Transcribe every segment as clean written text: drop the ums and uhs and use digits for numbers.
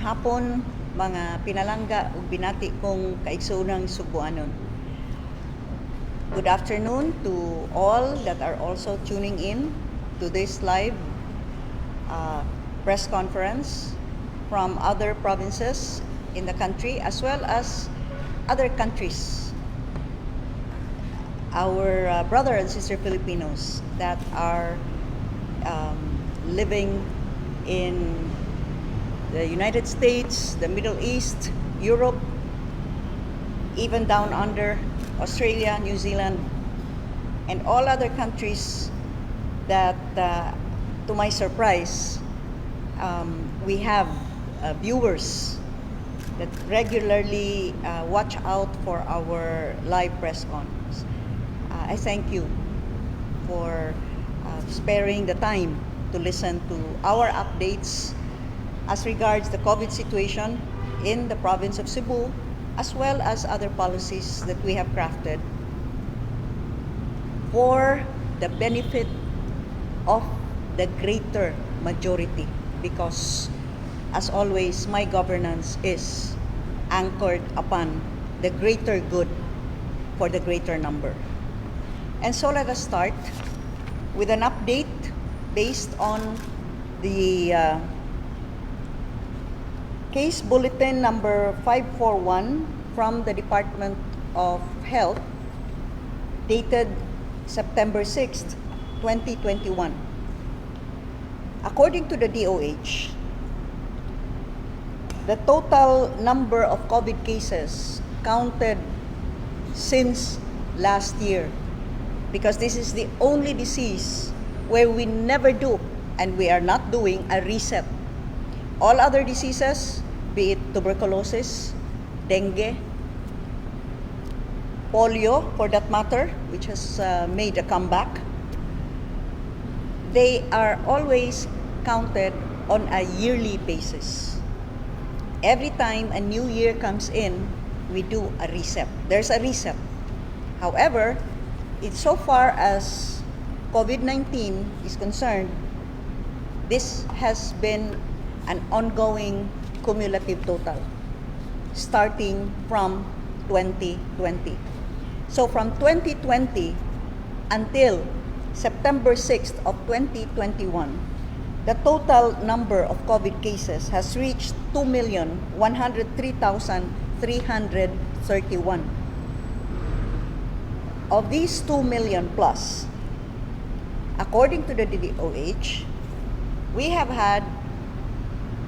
hapon, mga pinalangga ug binati kong kaigsoonang Sugboanon. Good afternoon to all that are also tuning in to this live press conference from other provinces in the country as well as other countries. Our brother and sister Filipinos that are living in the United States, the Middle East, Europe, even down under Australia, New Zealand, and all other countries that, to my surprise, we have viewers that regularly watch out for our live press cons. I thank you for sparing the time to listen to our updates as regards the COVID situation in the province of Cebu, as well as other policies that we have crafted for the benefit of the greater majority, because as always, my governance is anchored upon the greater good for the greater number. And so let us start with an update based on the Case Bulletin number 541 from the Department of Health, dated September 6th, 2021. According to the DOH, the total number of COVID cases counted since last year, because this is the only disease where we never do and we are not doing a reset. All other diseases, be it tuberculosis, dengue, polio for that matter, which has made a comeback, they are always counted on a yearly basis. Every time a new year comes in, we do a reset. There's a reset. However, so far as COVID-19 is concerned, this has been an ongoing cumulative total starting from 2020. So from 2020 until September 6th of 2021, the total number of COVID cases has reached 2,103,331. Of these 2 million plus, according to the DOH, we have had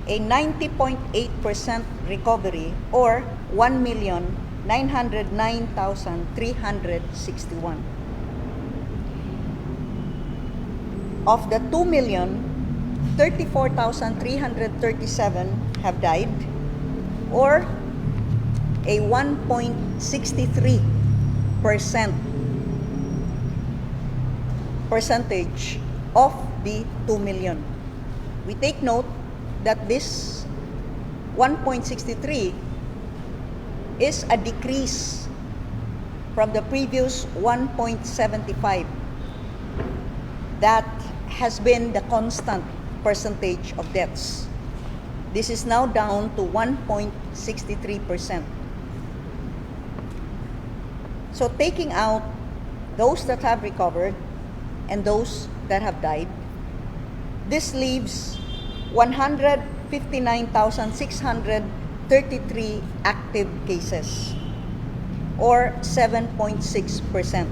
a 90.8% recovery, or 1,909,361. Of the 2 million, 34,337 have died, or a 1.63% percentage of the 2 million. We take note that this 1.63 is a decrease from the previous 1.75 that has been the constant percentage of deaths. This is now down to 1.63%. So taking out those that have recovered and those that have died, this leaves 159,633 active cases, or 7.6%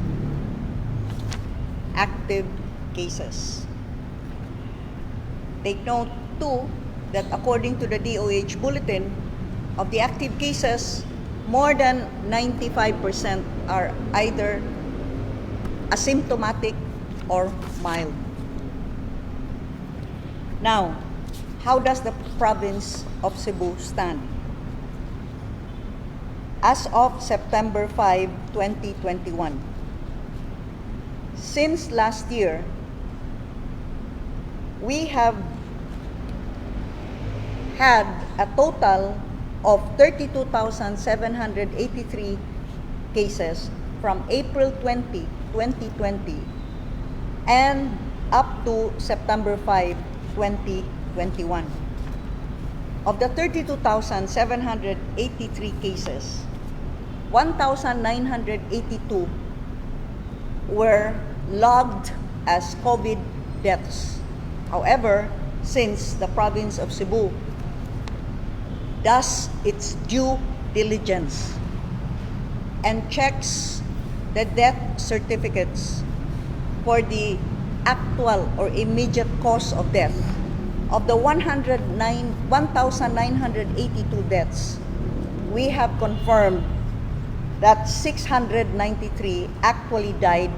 active cases. Take note too that according to the DOH bulletin, of the active cases, more than 95% are either asymptomatic or mild. Now, how does the province of Cebu stand? As of September 5, 2021, since last year, we have had a total of 32,783 cases from April 20, 2020 and up to September 5, 2021. of the 32,783 cases, 1,982 were logged as COVID deaths. However, since the province of Cebu does its due diligence and checks the death certificates for the actual or immediate cause of death, of the 1,982 deaths, we have confirmed that 693 actually died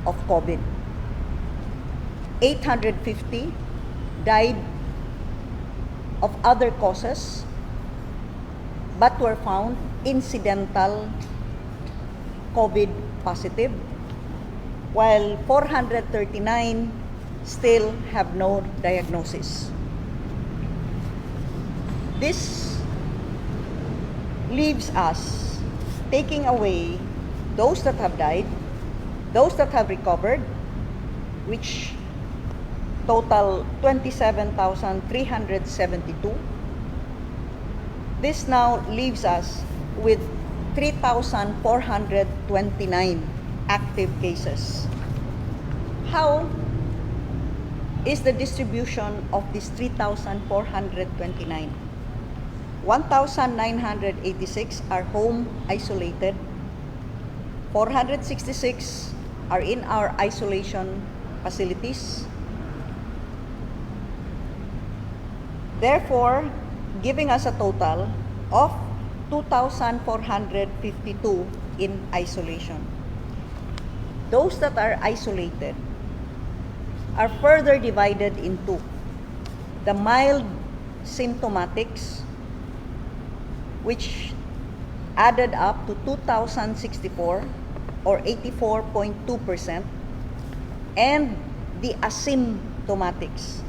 of COVID. 850 died of other causes but were found incidental COVID positive, while 439 still have no diagnosis. This leaves us taking away those that have died, those that have recovered, which total 27,372. This now leaves us with 3,429 active cases. How is the distribution of these 3,429? 1,986 are home isolated. 466 are in our isolation facilities. Therefore, giving us a total of 2,452 in isolation. Those that are isolated are further divided into the mild symptomatics, which added up to 2,064 or 84.2%, and the asymptomatics,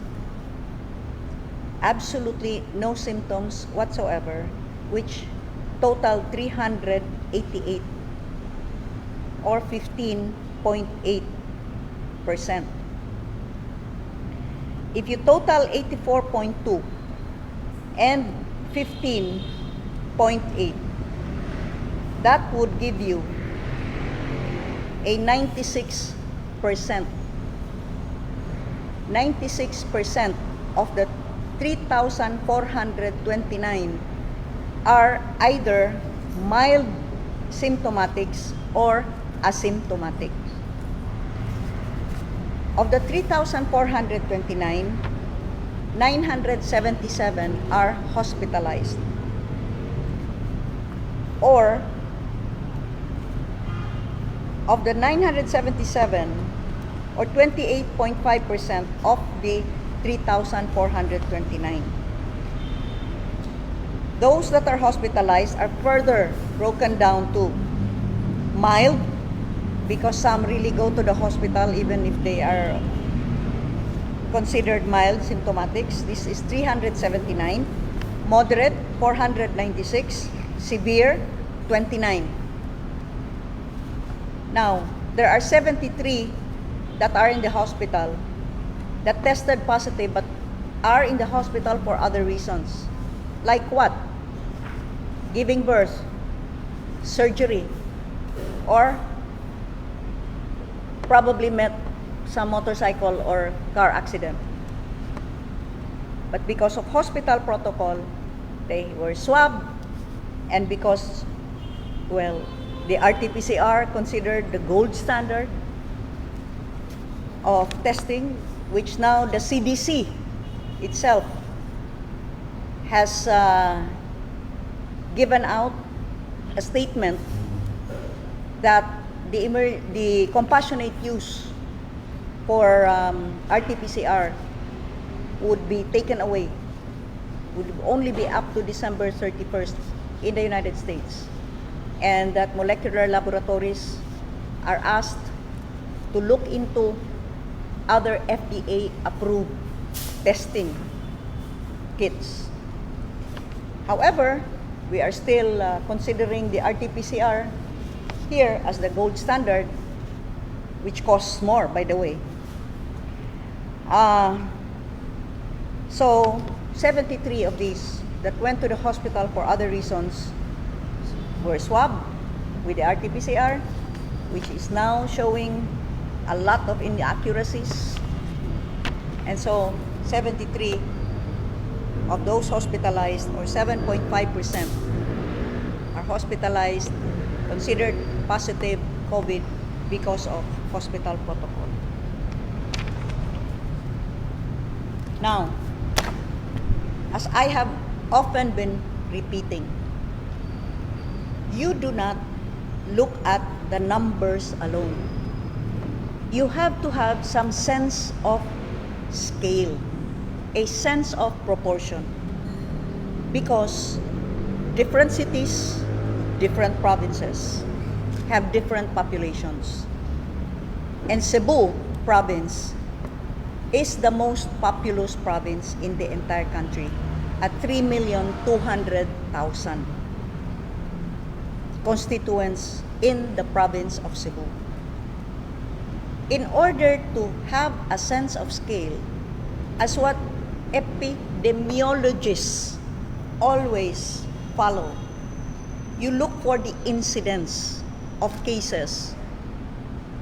absolutely no symptoms whatsoever, which total 388 or 15.8%. If you total 84.2 and 15.8, that would give you a 96%. 96% of the 3,429 are either mild symptomatics or asymptomatic. Of the 3,429, 977 are hospitalized, or of the 977, or 28.5% of the 3,429. Those that are hospitalized are further broken down to mild, because some really go to the hospital even if they are considered mild symptomatics. This is 379. Moderate, 496. Severe, 29. Now, there are 73 that are in the hospital that tested positive but are in the hospital for other reasons. Like what? Giving birth, surgery, or probably met some motorcycle or car accident. But because of hospital protocol, they were swabbed, and because, well, the RT-PCR considered the gold standard of testing, which now the CDC itself has given out a statement that the compassionate use for RT-PCR would be taken away, would only be up to December 31st in the United States, and that molecular laboratories are asked to look into other FDA-approved testing kits. However, we are still considering the RT-PCR here as the gold standard, which costs more, by the way. So 73 of these that went to the hospital for other reasons were swabbed with the RT-PCR, which is now showing a lot of inaccuracies. And so 73 of those hospitalized, or 7.5%, are hospitalized, considered positive COVID because of hospital protocol. Now, as I have often been repeating, you do not look at the numbers alone. You have to have some sense of scale, a sense of proportion, because different cities, different provinces have different populations. And Cebu province is the most populous province in the entire country at 3,200,000 constituents in the province of Cebu. In order to have a sense of scale, as what epidemiologists always follow, you look for the incidence of cases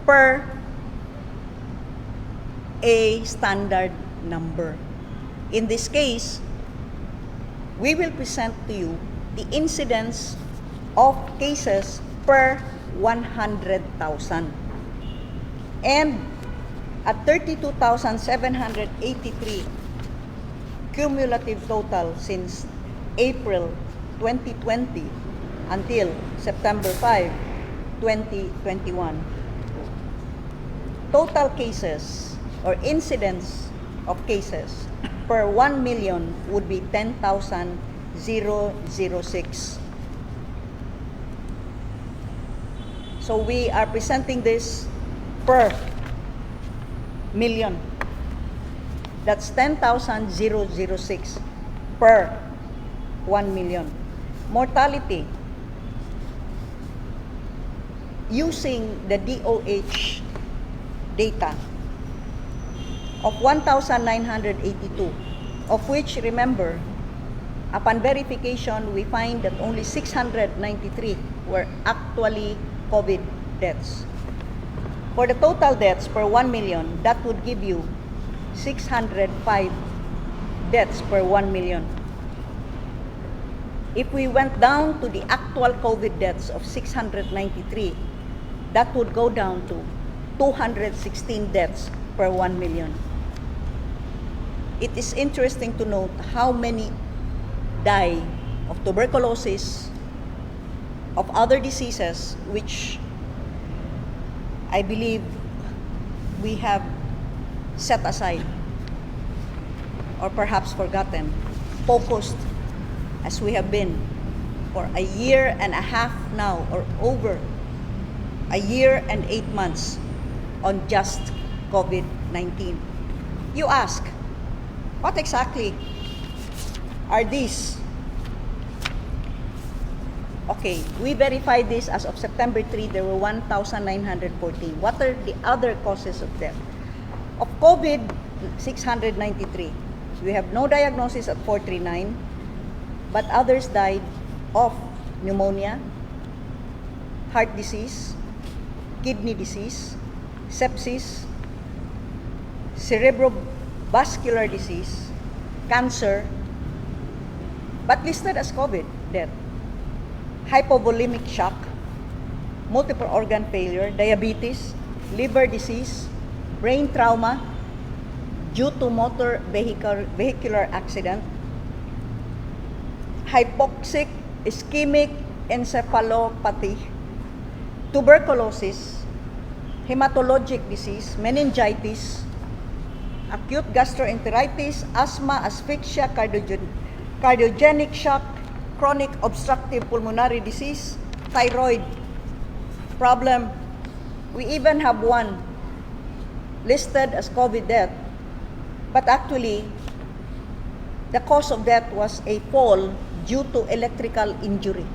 per a standard number. In this case, we will present to you the incidence of cases per 100,000. And at 32,783 cumulative total since April 2020 until September 5, 2021. Total cases or incidence of cases per 1 million would be 10,006. So we are presenting this per million. That's 10,006 per 1 million. Mortality, using the DOH data of 1,982, of which, remember, upon verification, we find that only 693 were actually COVID deaths. For the total deaths per 1 million, that would give you 605 deaths per 1 million. If we went down to the actual COVID deaths of 693, that would go down to 216 deaths per 1 million. It is interesting to note how many die of tuberculosis, of other diseases, which I believe we have set aside or perhaps forgotten, focused as we have been for a year and a half now, or over a year and 8 months on just COVID-19. You ask, what exactly are these? Okay, we verified this as of September 3, there were 1,914. What are the other causes of death? Of COVID, 693. We have no diagnosis at 439, but others died of pneumonia, heart disease, kidney disease, sepsis, cerebrovascular disease, cancer, but listed as COVID death. Hypovolemic shock, multiple organ failure, diabetes, liver disease, brain trauma due to motor vehicular accident, hypoxic ischemic encephalopathy, tuberculosis, hematologic disease, meningitis, acute gastroenteritis, asthma, asphyxia, cardiogenic shock, chronic obstructive pulmonary disease, thyroid problem. We even have one listed as COVID death, but actually the cause of death was a fall due to electrical injury.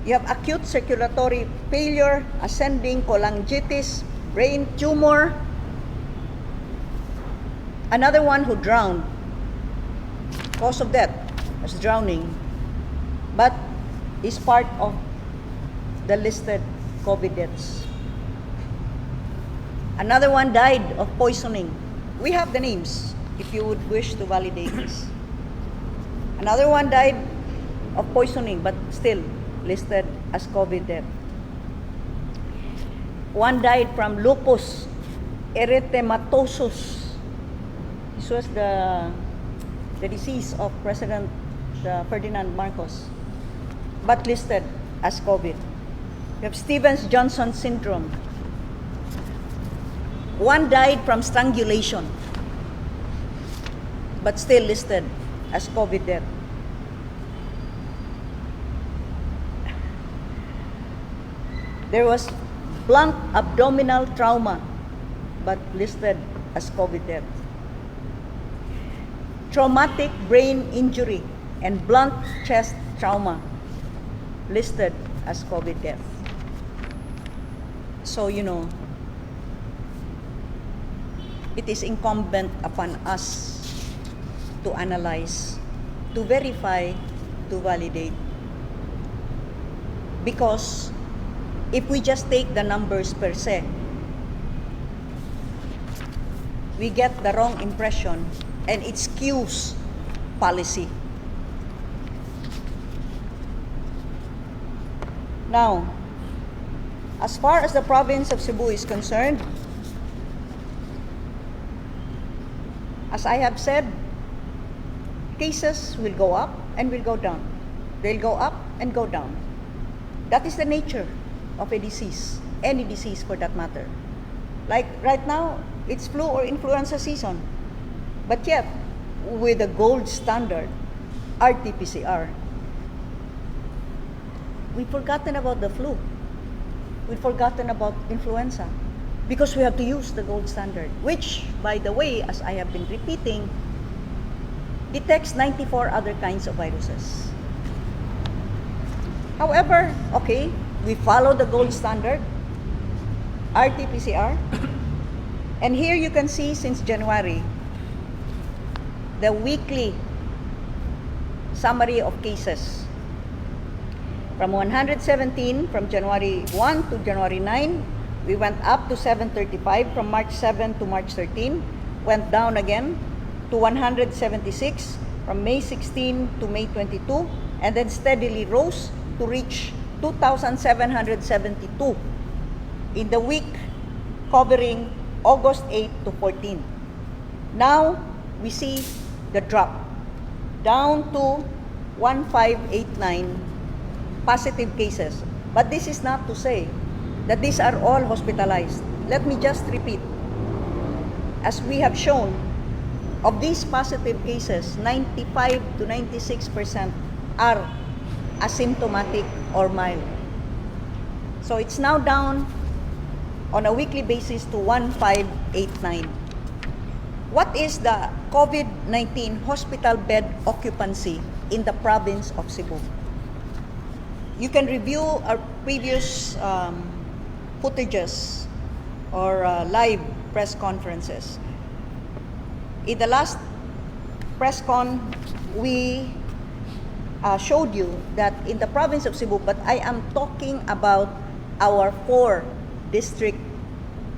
You have acute circulatory failure, ascending cholangitis, brain tumor. Another one who drowned cause of death as drowning, but is part of the listed COVID deaths. Another one died of poisoning. We have the names if you would wish to validate this. Another one died of poisoning, but still listed as COVID death. One died from lupus erythematosus. This was the disease of President Ferdinand Marcos, but listed as COVID. We have Stevens-Johnson syndrome. One died from strangulation, but still listed as COVID death. There was blunt abdominal trauma, but listed as COVID death. Traumatic brain injury and blunt chest trauma, listed as COVID death. So, it is incumbent upon us to analyze, to verify, to validate. Because if we just take the numbers per se, we get the wrong impression and it skews policy. Now, as far as the province of Cebu is concerned, as I have said, cases will go up and will go down. They'll go up and go down. That is the nature of a disease, any disease for that matter. Like right now, it's flu or influenza season. But yet, with the gold standard, RT-PCR, we've forgotten about the flu. We've forgotten about influenza because we have to use the gold standard, which, by the way, as I have been repeating, detects 94 other kinds of viruses. However, okay, we follow the gold standard, RT-PCR, and here you can see since January, the weekly summary of cases. From 117 from January 1 to January 9, we went up to 735 from March 7 to March 13, went down again to 176 from May 16 to May 22, and then steadily rose to reach 2,772 in the week covering August 8 to 14. Now, we see the drop down to 1,589 positive cases. But this is not to say that these are all hospitalized. Let me just repeat. As we have shown, of these positive cases, 95 to 96% are asymptomatic or mild. So it's now down on a weekly basis to 1,589. What is the COVID-19 hospital bed occupancy in the province of Cebu? You can review our previous footages or live press conferences. In the last PRESSCON, we showed you that in the province of Cebu, but I am talking about our 4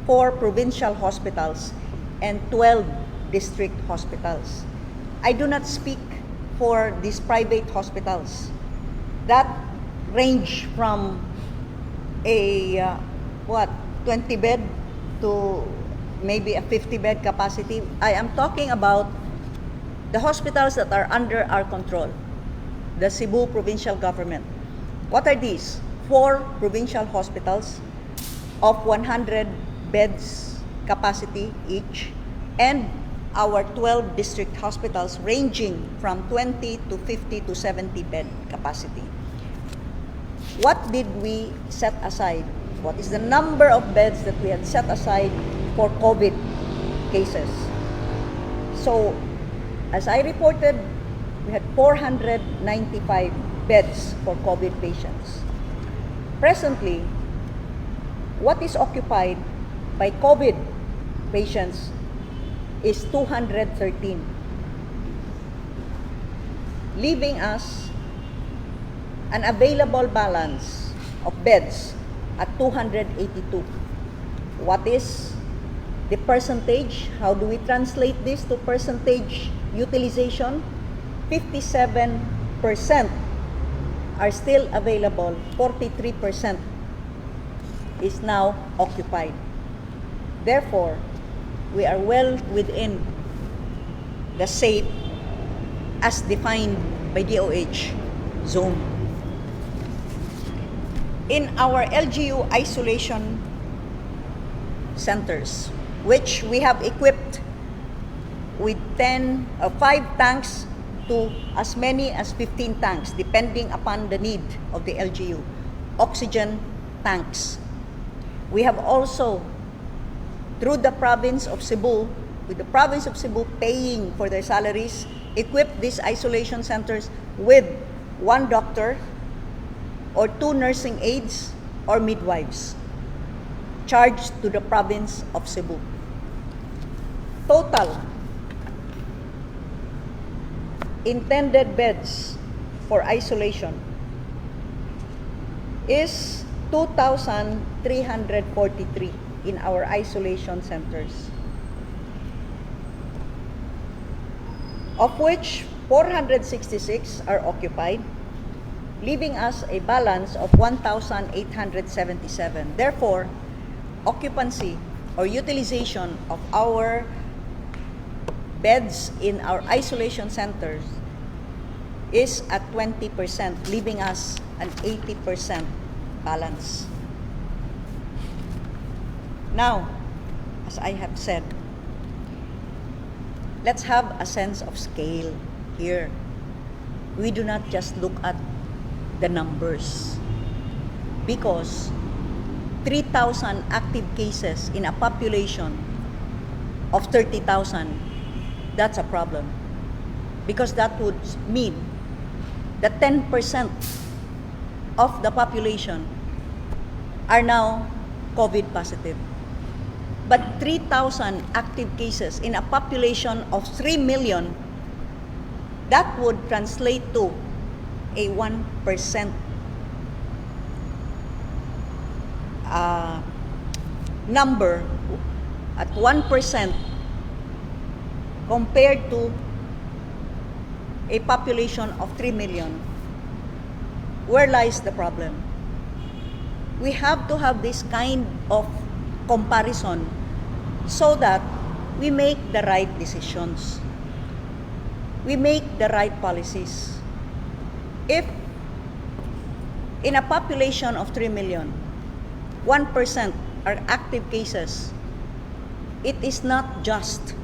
provincial hospitals and 12 district hospitals. I do not speak for these private hospitals that range from a 20 bed to maybe a 50 bed capacity. I am talking about the hospitals that are under our control, the Cebu provincial government. What are these? 4 provincial hospitals of 100 beds capacity each, and our 12 district hospitals ranging from 20 to 50 to 70 bed capacity. What did we set aside? What is the number of beds that we had set aside for COVID cases? So, as I reported, we had 495 beds for COVID patients. Presently, what is occupied by COVID patients is 213. leaving us an available balance of beds at 282. What is the percentage? How do we translate this to percentage utilization? 57% are still available, 43% is now occupied. Therefore, we are well within the safe as defined by DOH zone. In our LGU isolation centers, which we have equipped with 5 tanks to as many as 15 tanks, depending upon the need of the LGU, oxygen tanks. We have also, through the province of Cebu, with the province of Cebu paying for their salaries, equipped these isolation centers with 1 doctor or 2 nursing aides or midwives charged to the province of Cebu. Total intended beds for isolation is 2,343 in our isolation centers, of which 466 are occupied, leaving us a balance of 1,877. Therefore, occupancy or utilization of our beds in our isolation centers is at 20%, leaving us an 80% balance. Now, as I have said, let's have a sense of scale here. We do not just look at the numbers, because 3,000 active cases in a population of 30,000, that's a problem, because that would mean that 10% of the population are now COVID positive. But 3,000 active cases in a population of 3 million, that would translate to a 1% number, at 1% compared to a population of 3 million. Where lies the problem? We have to have this kind of comparison so that we make the right decisions. We make the right policies. If in a population of 3 million, 1% are active cases, it is not just,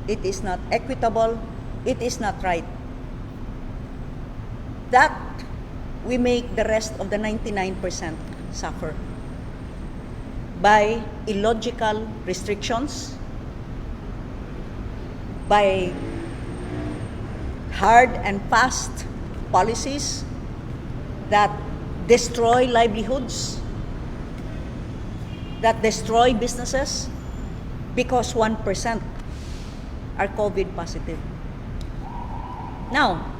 it is not equitable, it is not right that we make the rest of the 99% suffer by illogical restrictions, by hard and fast policies that destroy livelihoods, that destroy businesses, because 1% are COVID positive. Now,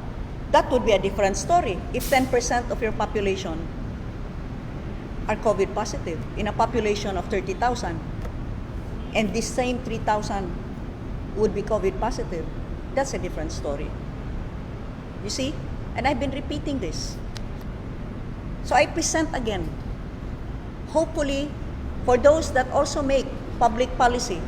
that would be a different story if 10% of your population are COVID positive in a population of 30,000, and this same 3,000 would be COVID positive. That's a different story. You see? And I've been repeating this. So I present again, hopefully for those that also make public policy,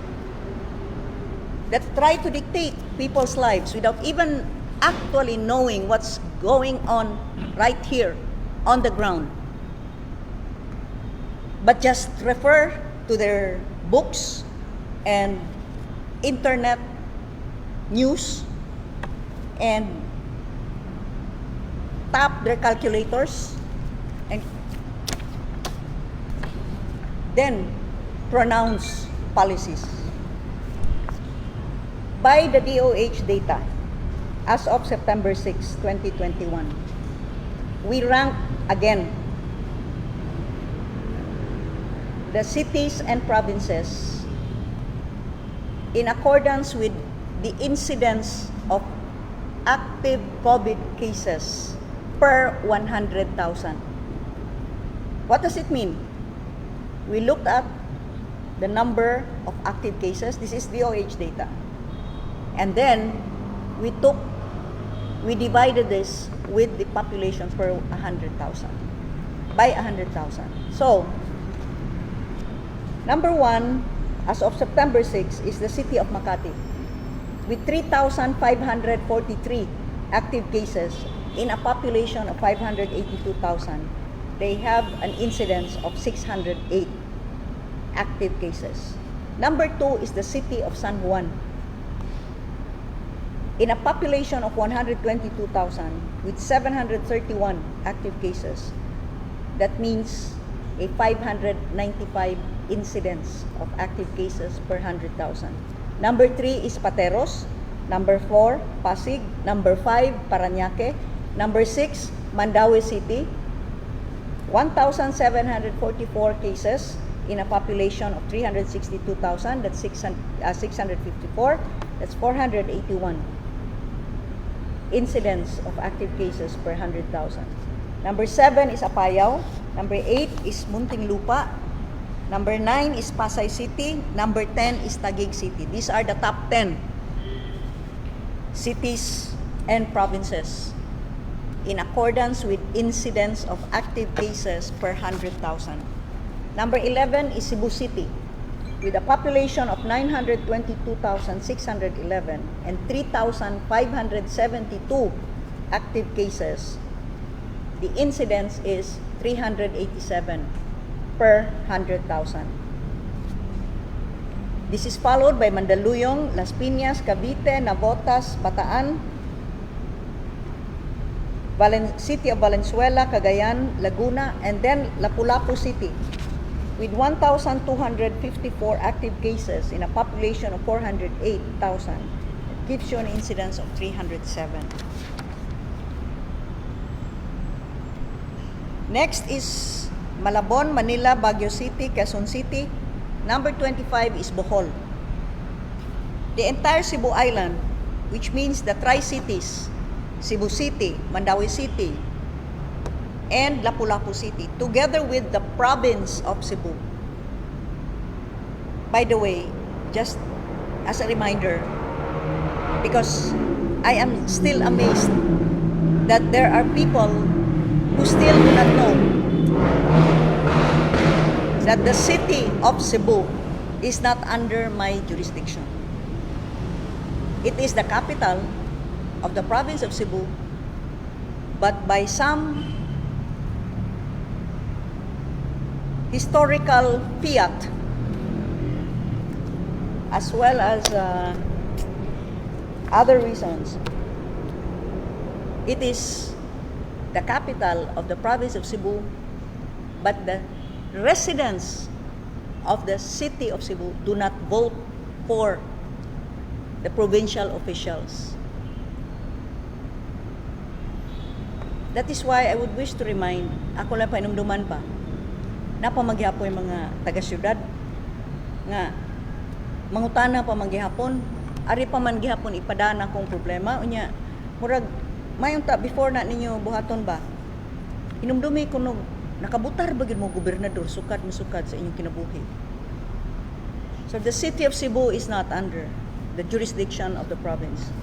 that try to dictate people's lives without even actually knowing what's going on right here on the ground, but just refer to their books and internet news and tap their calculators and then pronounce policies. By the DOH data, as of September 6, 2021, we rank again the cities and provinces in accordance with the incidence of active COVID cases per 100,000. What does it mean? We looked at the number of active cases. This is DOH data. And then we divided this with the population per 100,000. By 100,000. So, number 1, as of September 6, is the city of Makati with 3,543 active cases in a population of 582,000. They have an incidence of 608 active cases. Number 2 is the city of San Juan. In a population of 122,000 with 731 active cases, that means a 595 incidence of active cases per 100,000. Number 3 is Pateros. Number 4, Pasig. Number 5, Parañaque. Number 6, Mandaue City. 1,744 cases in a population of 362,000. That's 654. That's 481 incidents of active cases per 100,000. Number 7 is Apayao. Number 8 is Muntinlupa. Number 9 is Pasay City. Number 10 is Taguig City. These are the top 10 cities and provinces in accordance with incidence of active cases per 100,000. Number 11 is Cebu City with a population of 922,611 and 3,572 active cases. The incidence is 387 per 100,000. This is followed by Mandaluyong, Las Piñas, Cavite, Navotas, Bataan, City of Valenzuela, Cagayan, Laguna, and then Lapu-Lapu City with 1,254 active cases in a population of 408,000. It gives you an incidence of 307. Next is Malabon, Manila, Baguio City, Quezon City. Number 25 is Bohol. The entire Cebu Island, which means the Tri-Cities, Cebu City, Mandaue City, and Lapu-Lapu City, together with the province of Cebu. By the way, just as a reminder, because I am still amazed that there are people who still do not know that the city of Cebu is not under my jurisdiction. It is the capital of the province of Cebu, but by some historical fiat, as well as other reasons, it is the capital of the province of Cebu, but the residents of the city of Cebu do not vote for the provincial officials. That is why I would wish to remind, ako lang painumduman pa, napamaghihapon yung mga taga-syudad nga mangutana pa maghihapon, ari pa man gihapon ipadana kong problema unya murag mayon ta before na ninyo buhaton ba hinumdumi kuno nakabutar ba gid mo gobernador sukad sa inyong kinabuhi. So the city of Cebu is not under the jurisdiction of the province.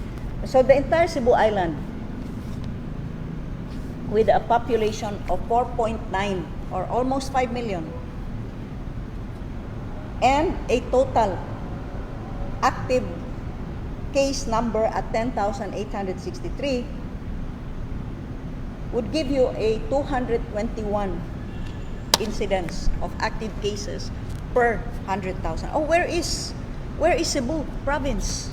So the entire Cebu Island, with a population of 4.9 or almost 5 million, and a total active case number at 10,863, would give you a 221 incidents of active cases per 100,000. Oh, where is Cebu province?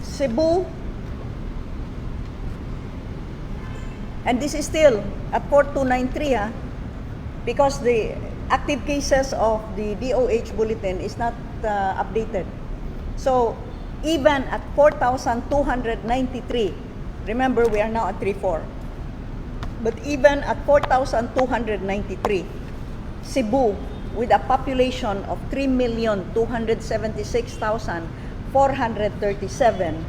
Cebu, and this is still at 4293, because the active cases of the DOH bulletin is not updated. So even at 4,293, remember we are now at 3,400, but even at 4,293, Cebu, with a population of 3,276,500 437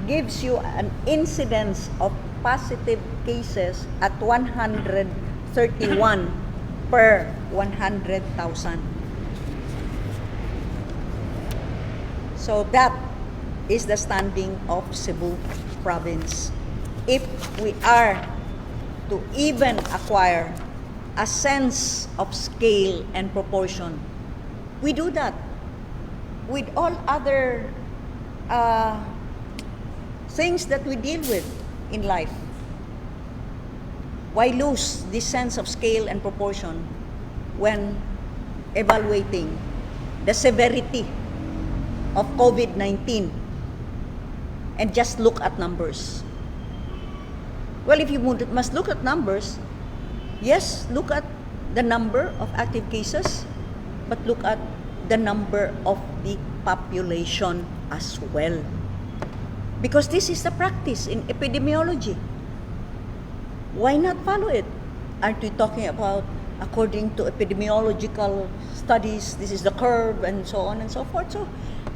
gives you an incidence of positive cases at 131 per 100,000. So that is the standing of Cebu province. If we are to even acquire a sense of scale and proportion, we do that with all other things that we deal with in life. Why lose this sense of scale and proportion when evaluating the severity of COVID-19 and just look at numbers? Well, if you must look at numbers, yes, look at the number of active cases, but look at the number of the population as well. Because this is the practice in epidemiology. Why not follow it? Aren't we talking about, according to epidemiological studies, this is the curve and so on and so forth? So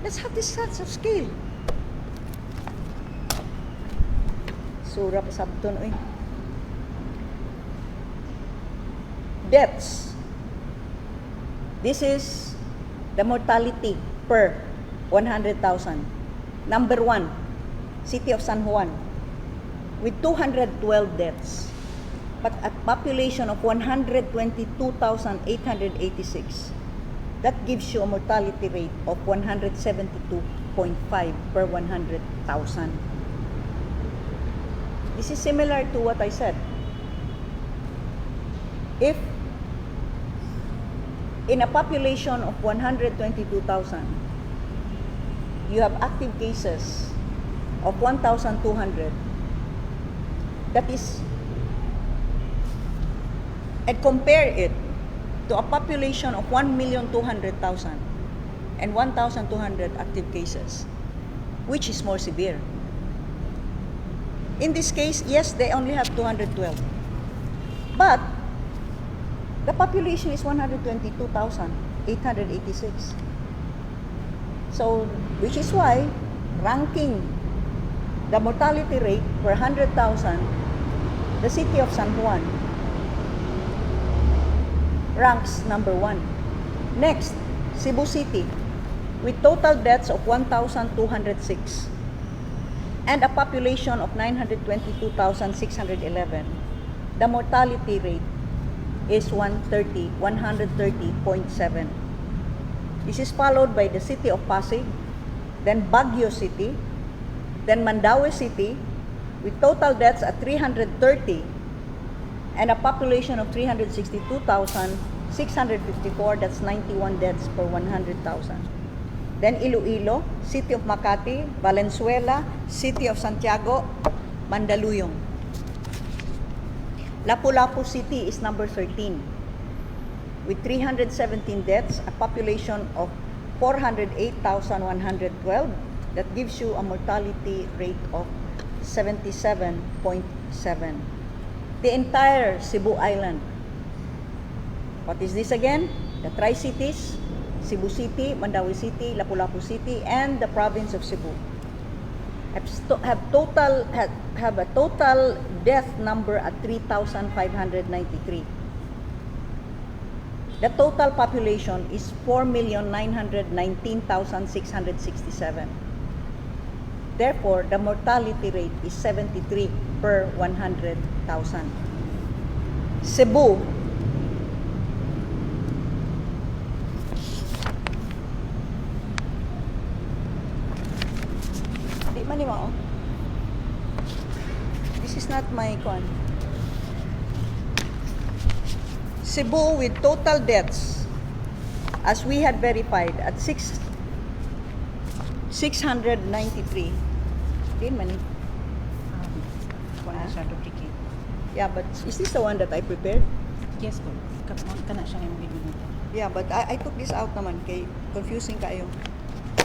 let's have this sense of scale. Surap sabton, oy. Deaths. This is the mortality per 100,000. Number 1, City of San Juan, with 212 deaths, but a population of 122,886. That gives you a mortality rate of 172.5 per 100,000. This is similar to what I said. If in a population of 122,000, you have active cases of 1,200, that is, and compare it to a population of 1,200,000 and 1,200 active cases, which is more severe? In this case, yes, they only have 212, but the population is 122,886. So, which is why ranking the mortality rate per 100,000, the city of San Juan ranks number 1. Next, Cebu City, with total deaths of 1,206 and a population of 922,611. The mortality rate is 130.7. This is followed by the city of Pasig, then Baguio City, then Mandaue City, with total deaths at 330 and a population of 362,654. That's 91 deaths per 100,000. Then Iloilo, City of Makati, Valenzuela, City of Santiago, Mandaluyong. Lapu-Lapu City is number 13 with 317 deaths, a population of 408,112. That gives you a mortality rate of 77.7. The entire Cebu Island. What is this again? The Tri-Cities, Cebu City, Mandaue City, Lapu-Lapu City, and the province of Cebu have a total death number at 3,593. The total population is 4,919,667. Therefore, the mortality rate is 73 per 100,000. Cebu, di man mo, oh. This is not my con. Cebu with total deaths, as we had verified, at 693. Din man. Yeah, but is this the one that I prepared? Yes po. Kana siya yung bibigyan. Yeah, but I took this out naman kay confusing kayo.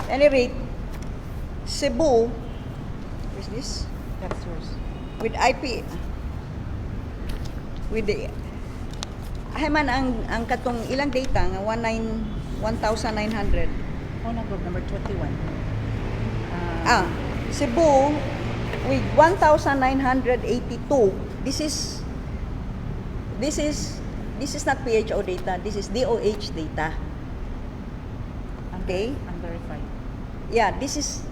Any rate, Cebu, where's this? That's yours. With IP, with the, ay man ang katong ilang data nga 1,900. Una Gov, number 21. Cebu with 1,982. This is not PHO data. This is DOH data. Okay? Unverified. Yeah, this is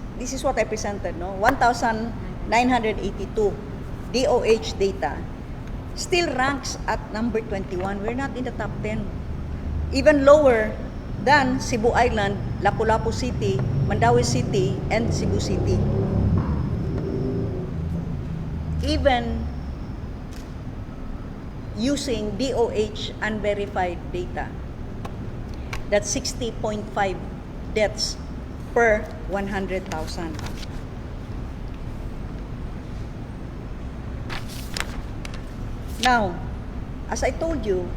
what I presented, no? 1,982 DOH data. Still ranks at number 21. We're not in the top 10. Even lower than Cebu Island, Lapu-Lapu City, Mandaue City, and Cebu City. Even using DOH unverified data, that's 60.5 deaths per 100,000. Now, as I told you,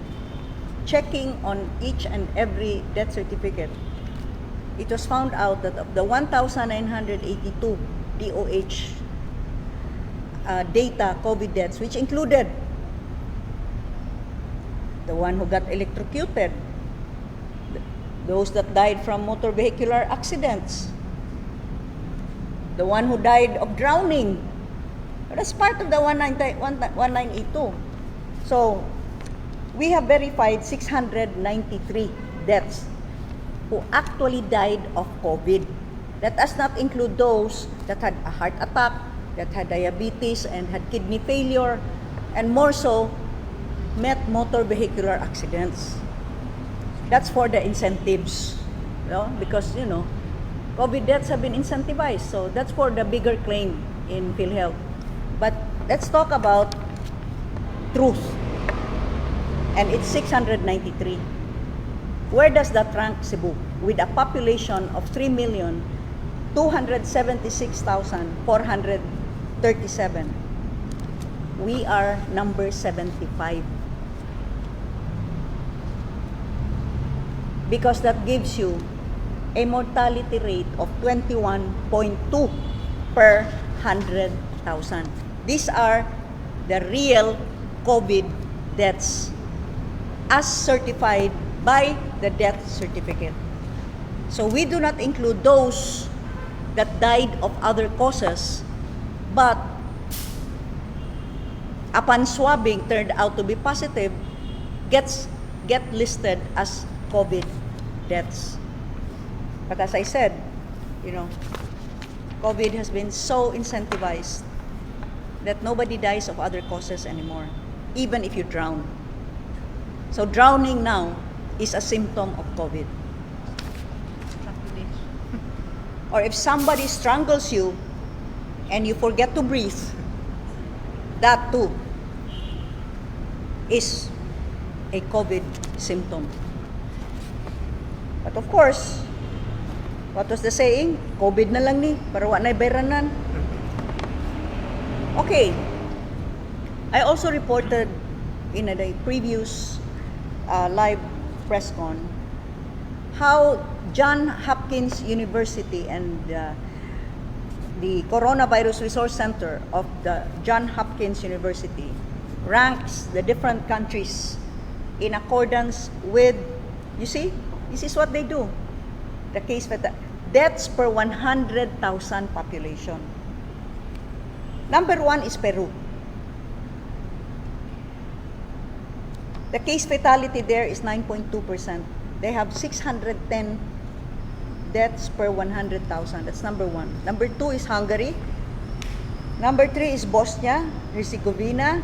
checking on each and every death certificate, it was found out that of the 1,982 DOH data COVID deaths, which included the one who got electrocuted, those that died from motor vehicular accidents, the one who died of drowning. That's part of the 1982. So, we have verified 693 deaths who actually died of COVID. That does not include those that had a heart attack, that had diabetes and had kidney failure, and more so, met motor vehicular accidents. That's for the incentives, because, COVID deaths have been incentivized. So that's for the bigger claim in PhilHealth. But let's talk about truth. And it's 693. Where does that rank Cebu? With a population of 3,276,437. We are number 75. Because that gives you a mortality rate of 21.2 per 100,000. These are the real COVID deaths as certified by the death certificate. So we do not include those that died of other causes, but upon swabbing turned out to be positive, get listed as COVID deaths. But as I said, COVID has been so incentivized that nobody dies of other causes anymore, even if you drown. So drowning now is a symptom of COVID. Or if somebody strangles you and you forget to breathe, that too is a COVID symptom. But of course, what was the saying? COVID na lang ni, para wa na'y bayranan. Okay. I also reported in a previous live PRESSCON how Johns Hopkins University and the Coronavirus Resource Center of the Johns Hopkins University ranks the different countries in accordance with, you see, this is what they do. The case deaths per 100,000 population. Number 1 is Peru. The case fatality there is 9.2%. They have 610 deaths per 100,000. That's number 1. Number 2 is Hungary. Number 3 is Bosnia, Herzegovina,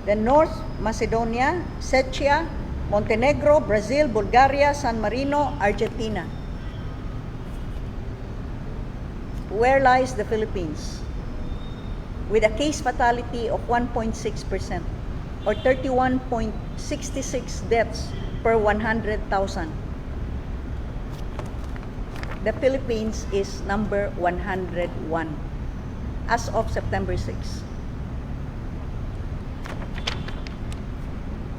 then North Macedonia, Czechia, Montenegro, Brazil, Bulgaria, San Marino, Argentina. Where lies the Philippines? With a case fatality of 1.6%. or 31.66 deaths per 100,000. The Philippines is number 101 as of September 6.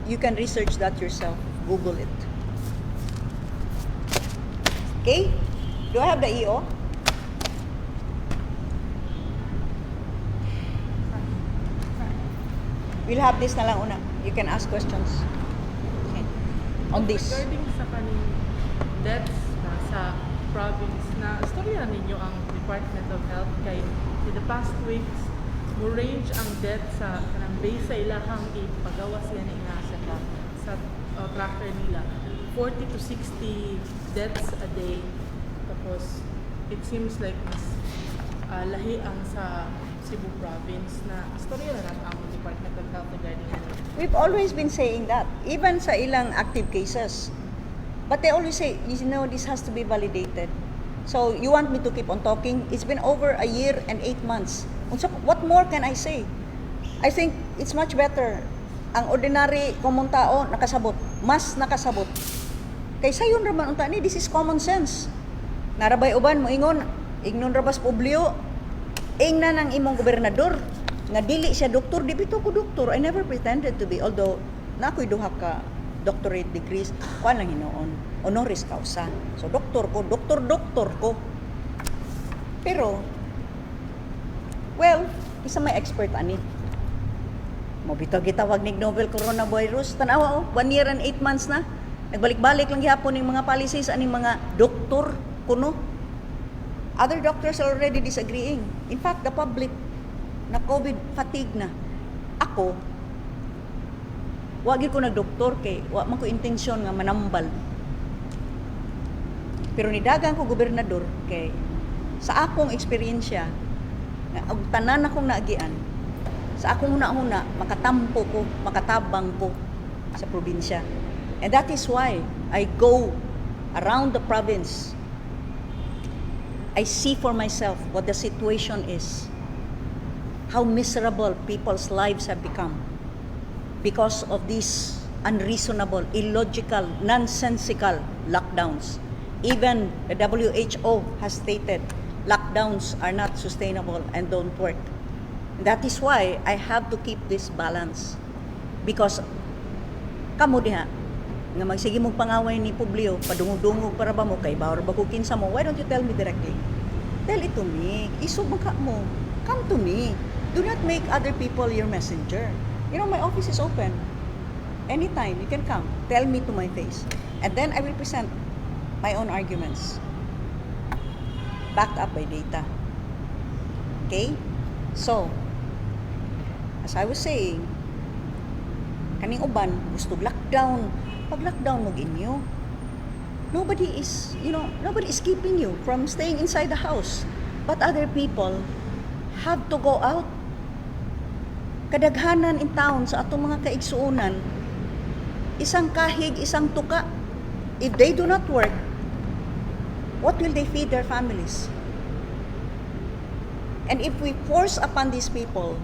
You can research that yourself. Google it. Okay? Do I have the EO? We'll have this na lang una. You can ask questions. Okay. On this. Regarding sa kaning deaths sa province na istorya ninyo ang Department of Health kay in the past weeks mo range ang death sa kanang base sa ilahang ipagawas yan sa tracker nila 40 to 60 deaths a day. Tapos it seems like mas lahi ang sa Cebu province na istorya na lang ang Department of Health regarding ano. We've always been saying that, even sa ilang active cases. But they always say, you know, this has to be validated. So, you want me to keep on talking? It's been over a year and 8 months. What more can I say? I think it's much better. Ang ordinary common tao, nakasabot. Mas nakasabot. Kaysa yun raman unta ni, this is common sense. Narabay uban mo ingon, ignon rabas publio, ingna ng imong gobernador, nga dili siya doktor, di bito ko doktor. I never pretended to be, although na ako'y duha ka doctorate degrees, kuan lang hinoon, honoris causa. So doktor ko. Pero, well, isa may expert ani. Mo bitaw gitawag nig novel coronavirus, tanawa 1 year and 8 months na. Nagbalik-balik lang gihapon ning mga policies aning mga doktor kuno. Other doctors are already disagreeing. In fact, the public na COVID fatigue na. Ako, wagi ko nagdoktor kay wa man ko intensyon nga manambal. Pero nidagan ko gobernador kay sa akong eksperyensya nga og tanan akong naagian. Sa akong huna-huna makatampo ko, makatabang ko sa probinsya. And that is why I go around the province. I see for myself what the situation is. How miserable people's lives have become because of these unreasonable, illogical, nonsensical lockdowns. Even the WHO has stated lockdowns are not sustainable and don't work. That is why I have to keep this balance. Because kamo diha nga magsige mong pangaway ni Publio, padungog-dungog para ba mo kay bawar ba ko kinsa mo? Why don't you tell me directly? Tell it to me. Isog ka mo. Come to me. Do not make other people your messenger. You know, my office is open. Anytime, you can come. Tell me to my face. And then I will present my own arguments. Backed up by data. Okay? So, as I was saying, kaning uban, gusto lockdown. Pag lockdown mo inyo, nobody is keeping you from staying inside the house. But other people have to go out. Kadaghanan in town sa atong mga kaigsuonan, isang kahig, isang tuka. If they do not work, what will they feed their families? And if we force upon these people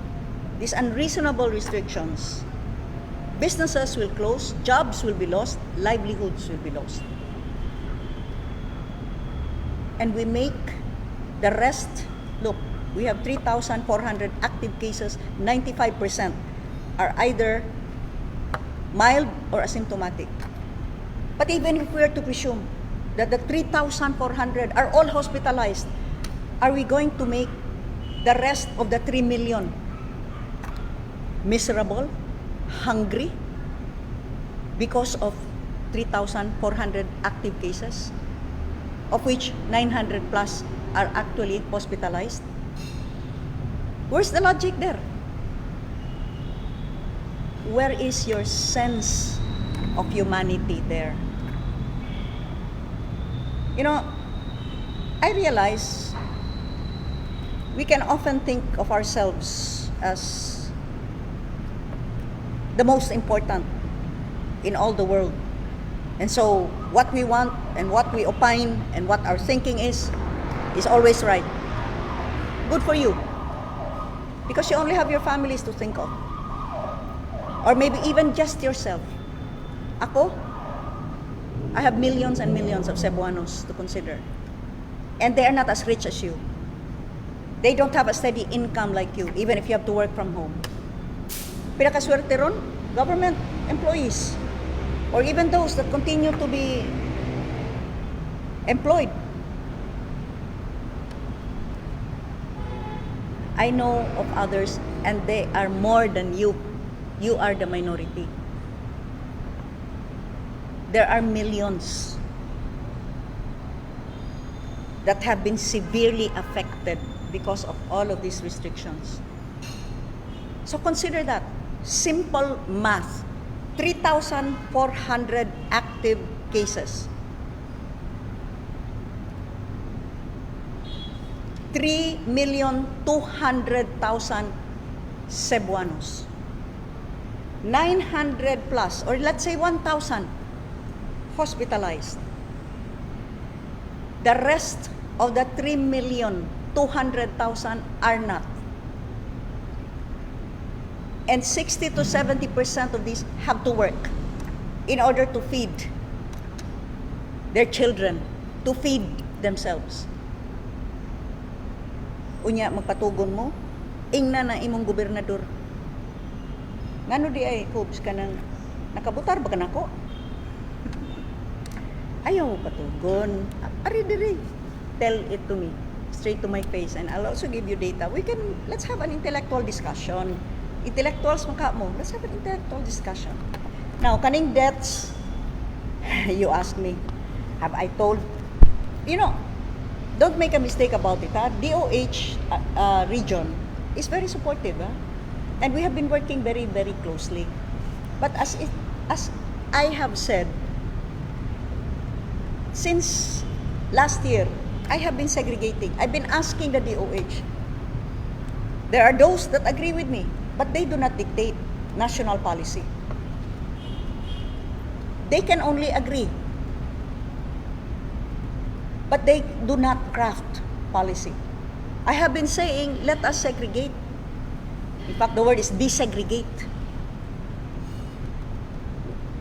these unreasonable restrictions, businesses will close, jobs will be lost, livelihoods will be lost. And we make the rest, look, we have 3,400 active cases, 95% are either mild or asymptomatic. But even if we are to presume that the 3,400 are all hospitalized, are we going to make the rest of the 3 million miserable, hungry, because of 3,400 active cases, of which 900 plus are actually hospitalized? Where's the logic there? Where is your sense of humanity there? You know, I realize we can often think of ourselves as the most important in all the world. And so what we want and what we opine and what our thinking is always right. Good for you. Because you only have your families to think of. Or maybe even just yourself. Ako, I have millions and millions of Cebuanos to consider. And they are not as rich as you. They don't have a steady income like you, even if you have to work from home. Pinakaswerte ron, government employees. Or even those that continue to be employed. I know of others, and they are more than you. You are the minority. There are millions that have been severely affected because of all of these restrictions. So consider that. Simple math. 3,400 active cases. 3,200,000 Cebuanos. 900 plus, or let's say 1,000 hospitalized. The rest of the 3,200,000 are not. And 60 to 70% of these have to work in order to feed their children, to feed themselves. Unya, magpatugon mo, ingna na imong gobernador. Ngano di ay, Cubs, ka nang nakabutar ba ka na ko? Ayaw mo patugon. Ari diri. Tell it to me, straight to my face, and I'll also give you data. Let's have an intellectual discussion. Intellectuals maka mo, let's have an intellectual discussion. Now, kaning deaths, you ask me, have I told, don't make a mistake about it, ha? DOH region is very supportive, ha? And we have been working very, very closely. But as I have said, since last year, I have been segregating. I've been asking the DOH. There are those that agree with me, but they do not dictate national policy. They can only agree, but they do not craft policy. I have been saying, let us segregate. In fact, the word is desegregate.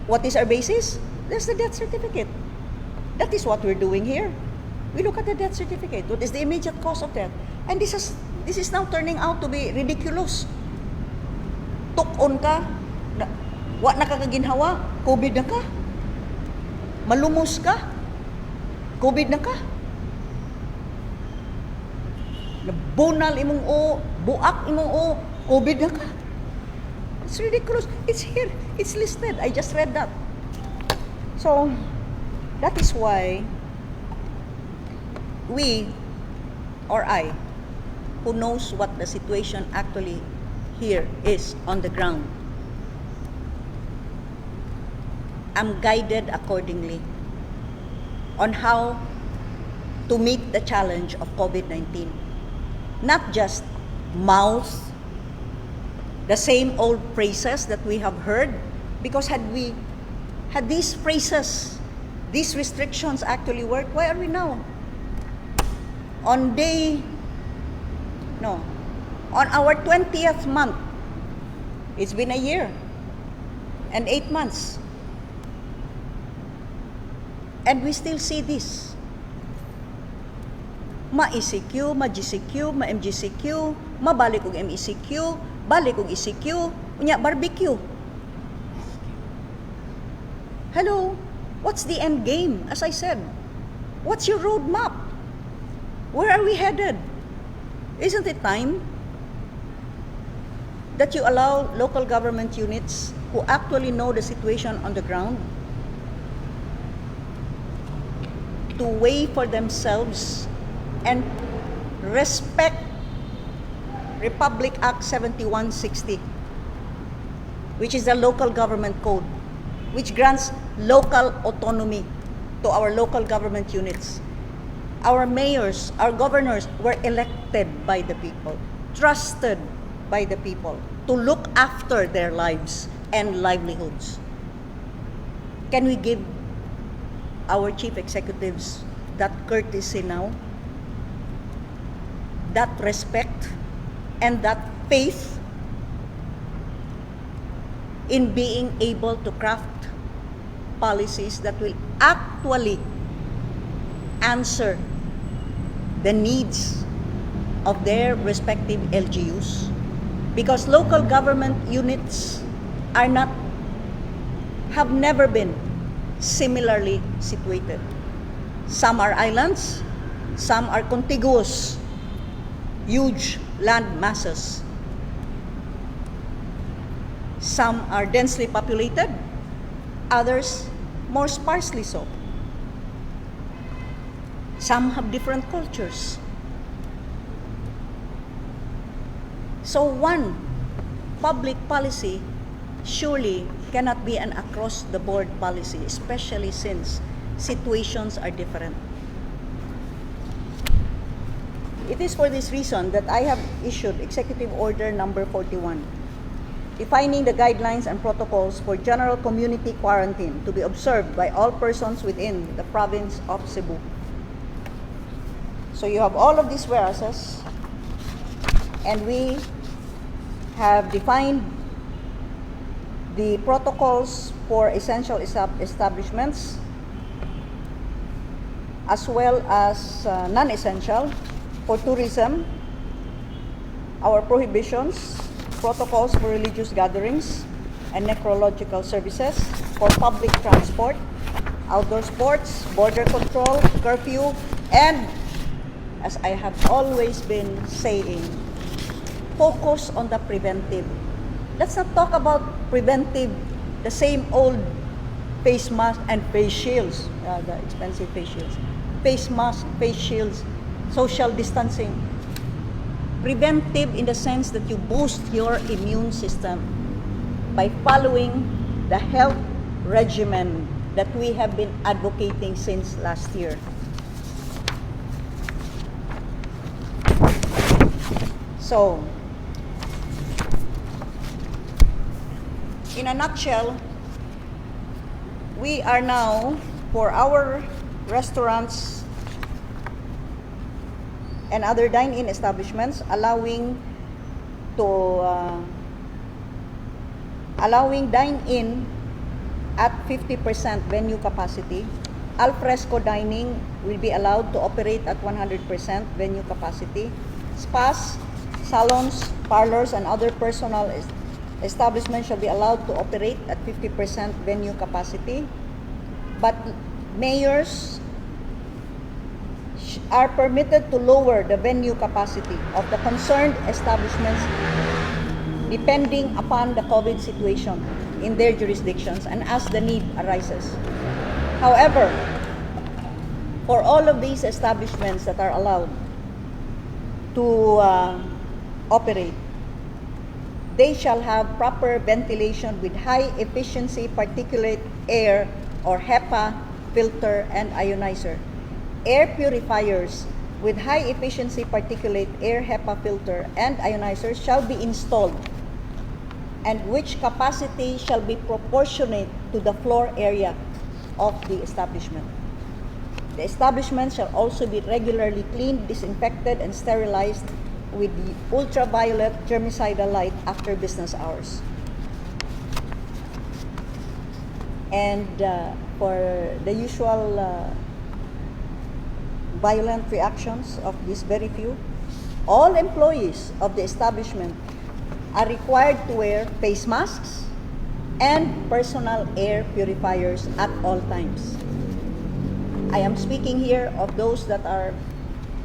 What is our basis? There's the death certificate. That is what we're doing here. We look at the death certificate. What is the immediate cause of death? And this is now turning out to be ridiculous. Tukon ka, wa na kakaginhawa, COVID na ka. Malumos ka, COVID na ka. Nabunal imong o, buak imong o, COVID na ka. It's ridiculous. It's here. It's listed. I just read that. So, that is why we, or I, who knows what the situation actually here is on the ground, I'm guided accordingly on how to meet the challenge of COVID-19. Not just mouth the same old phrases that we have heard, because had these phrases, these restrictions actually worked, why are we now on our 20th month? It's been a year and 8 months. And we still see this. Ma-ECQ, ma-GCQ, ma-MGCQ, mabalik og MECQ, balik og ECQ, unya barbecue. Hello, what's the end game? As I said, what's your roadmap? Where are we headed? Isn't it time that you allow local government units who actually know the situation on the ground to weigh for themselves and respect Republic Act 7160, which is the local government code, which grants local autonomy to our local government units. Our mayors, our governors were elected by the people, trusted by the people to look after their lives and livelihoods. Can we give our chief executives that courtesy now, that respect, and that faith in being able to craft policies that will actually answer the needs of their respective LGUs? Because local government units have never been similarly situated. Some are islands, some are contiguous, huge land masses. Some are densely populated, others more sparsely so. Some have different cultures. So one public policy surely cannot be an across-the-board policy, especially since situations are different. It is for this reason that I have issued Executive Order number 41, defining the guidelines and protocols for general community quarantine to be observed by all persons within the province of Cebu. So you have all of these warehouses, and we have defined the protocols for essential establishments as well as non-essential. For tourism, our prohibitions, protocols for religious gatherings and necrological services. For public transport, outdoor sports, border control, curfew, and, as I have always been saying, focus on the preventive. Let's not talk about preventive, the same old face mask and face shields, the expensive face shields. Face mask, face shields, social distancing. Preventive in the sense that you boost your immune system by following the health regimen that we have been advocating since last year. So, in a nutshell, we are now, for our restaurants and other dine-in establishments, allowing dine-in at 50% venue capacity. Al fresco dining will be allowed to operate at 100% venue capacity. Spas, salons, parlors, and other personal establishments shall be allowed to operate at 50% venue capacity. But mayors are permitted to lower the venue capacity of the concerned establishments depending upon the COVID situation in their jurisdictions and as the need arises. However, for all of these establishments that are allowed to operate, they shall have proper ventilation with high efficiency particulate air or HEPA filter and ionizer. Air purifiers with high efficiency particulate air HEPA filter and ionizer shall be installed, and which capacity shall be proportionate to the floor area of the establishment. The establishment shall also be regularly cleaned, disinfected, and sterilized with the ultraviolet germicidal light after business hours. And for the usual violent reactions of these very few, all employees of the establishment are required to wear face masks and personal air purifiers at all times. I am speaking here of those that are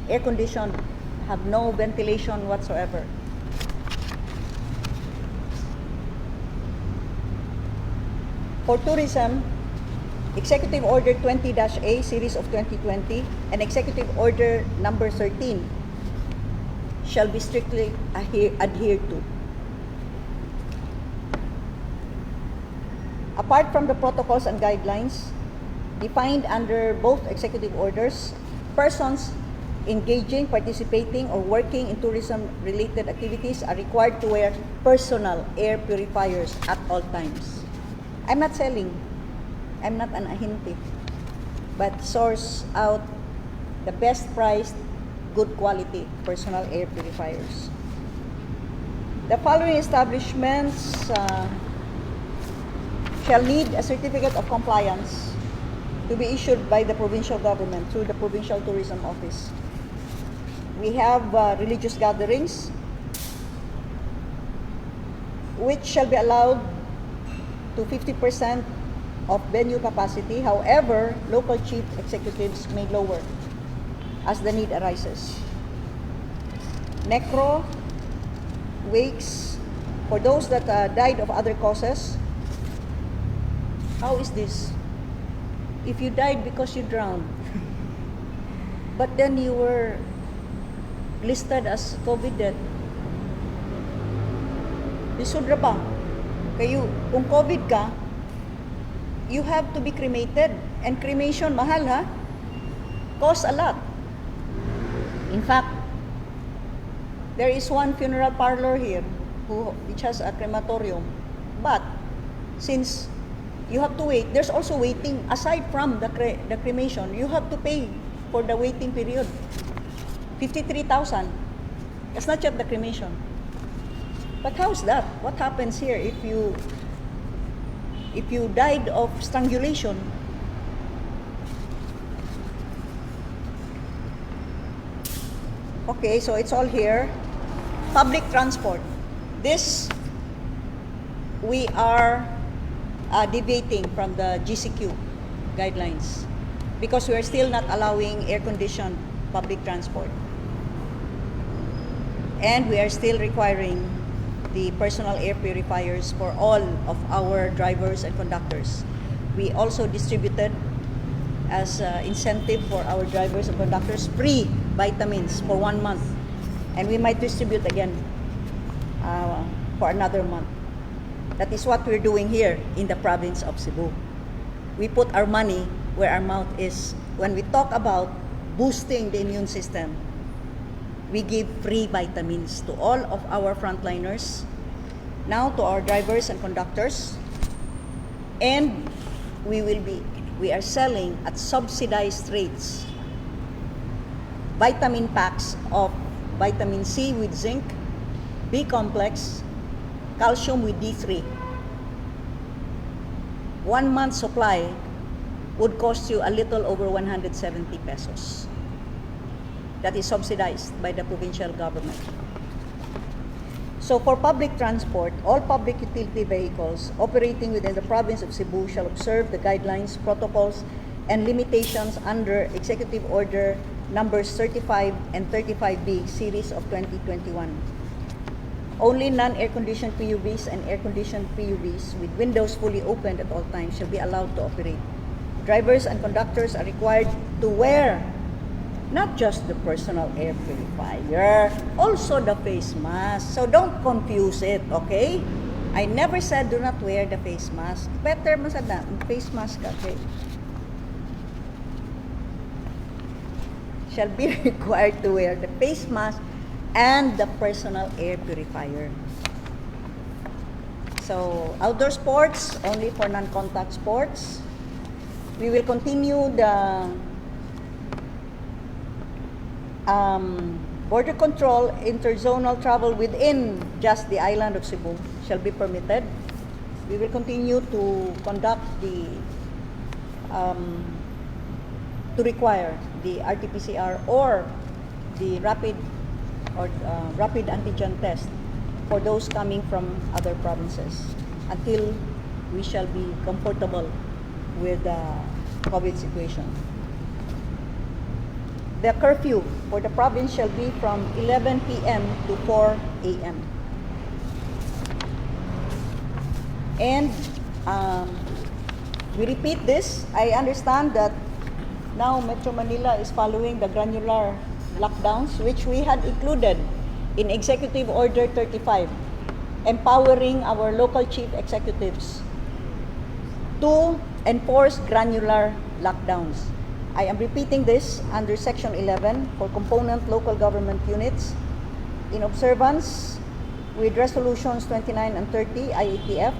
air-conditioned, have no ventilation whatsoever. For tourism, Executive Order 20-A Series of 2020 and Executive Order number 13 shall be strictly adhered to. Apart from the protocols and guidelines defined under both executive orders, persons engaging, participating, or working in tourism-related activities are required to wear personal air purifiers at all times. I'm not selling. I'm not an ahente, but source out the best priced, good quality personal air purifiers. The following establishments shall need a certificate of compliance to be issued by the provincial government through the Provincial Tourism Office. We have religious gatherings, which shall be allowed to 50% of venue capacity. However, local chief executives may lower as the need arises. Necro, wakes, for those that died of other causes. How is this? If you died because you drowned, But then you were listed as COVID death. Isudra ba? Kayo, kung COVID ka, you have to be cremated. And cremation, mahal ha? Costs a lot. In fact, there is one funeral parlor here which has a crematorium. But since you have to wait, there's also waiting. Aside from the cremation, you have to pay for the waiting period. 53,000. That's not just the cremation. But how's that? What happens here if you died of strangulation? Okay, so it's all here. Public transport. This, we are deviating from the GCQ guidelines because we are still not allowing air-conditioned public transport. And we are still requiring the personal air purifiers for all of our drivers and conductors. We also distributed as incentive for our drivers and conductors free vitamins for 1 month. And we might distribute again for another month. That is what we're doing here in the province of Cebu. We put our money where our mouth is. When we talk about boosting the immune system, we give free vitamins to all of our frontliners, now to our drivers and conductors, and we are selling at subsidized rates vitamin packs of vitamin C with zinc, B complex, calcium with D3. 1 month supply would cost you a little over 170 pesos. That is subsidized by the provincial government. So for public transport, all public utility vehicles operating within the province of Cebu shall observe the guidelines, protocols, and limitations under Executive Order numbers 35 and 35B, series of 2021. Only non-air-conditioned PUVs and air-conditioned PUVs with windows fully opened at all times shall be allowed to operate. Drivers and conductors are required to wear not just the personal air purifier, also the face mask. So don't confuse it, okay? I never said do not wear the face mask. Better mo sa face mask, okay? Shall be required to wear the face mask and the personal air purifier. So outdoor sports, only for non-contact sports. We will continue the border control. Interzonal travel within just the island of Cebu shall be permitted. We will continue to conduct to require the RT-PCR or the rapid antigen test for those coming from other provinces until we shall be comfortable with the COVID situation. The curfew for the province shall be from 11 p.m. to 4 a.m. And we repeat this. I understand that now Metro Manila is following the granular lockdowns, which we had included in Executive Order 35, empowering our local chief executives to enforce granular lockdowns. I am repeating this under Section 11 for component local government units in observance with Resolutions 29 and 30 IATF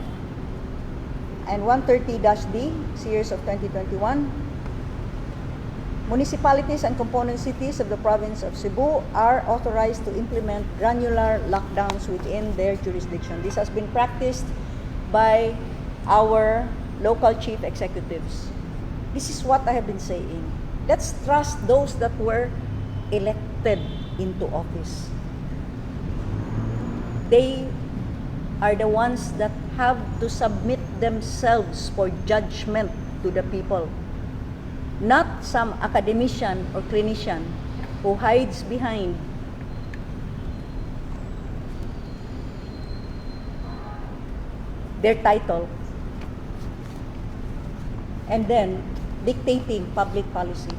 and 130-D series of 2021. Municipalities and component cities of the province of Cebu are authorized to implement granular lockdowns within their jurisdiction. This has been practiced by our local chief executives. This is what I have been saying. Let's trust those that were elected into office. They are the ones that have to submit themselves for judgment to the people. Not some academician or clinician who hides behind their title and then dictating public policy.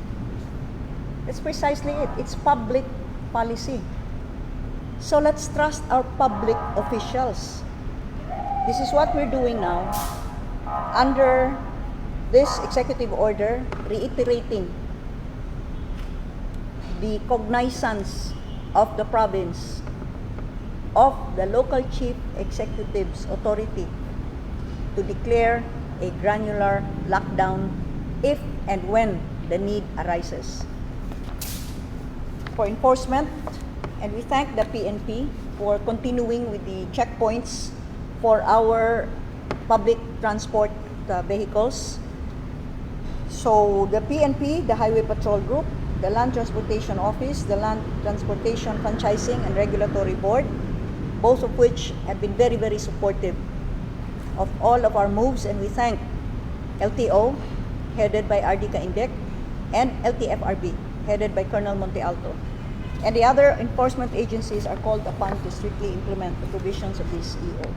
That's precisely it. It's public policy. So let's trust our public officials. This is what we're doing now under this executive order, reiterating the cognizance of the province of the local chief executive's authority to declare a granular lockdown if and when the need arises. For enforcement, and we thank the PNP for continuing with the checkpoints for our public transport vehicles. So the PNP, the Highway Patrol Group, the Land Transportation Office, the Land Transportation Franchising and Regulatory Board, both of which have been very, very supportive of all of our moves, and we thank LTO, headed by RD Kaindek, and LTFRB, headed by Colonel Monte Alto. And the other enforcement agencies are called upon to strictly implement the provisions of this EO.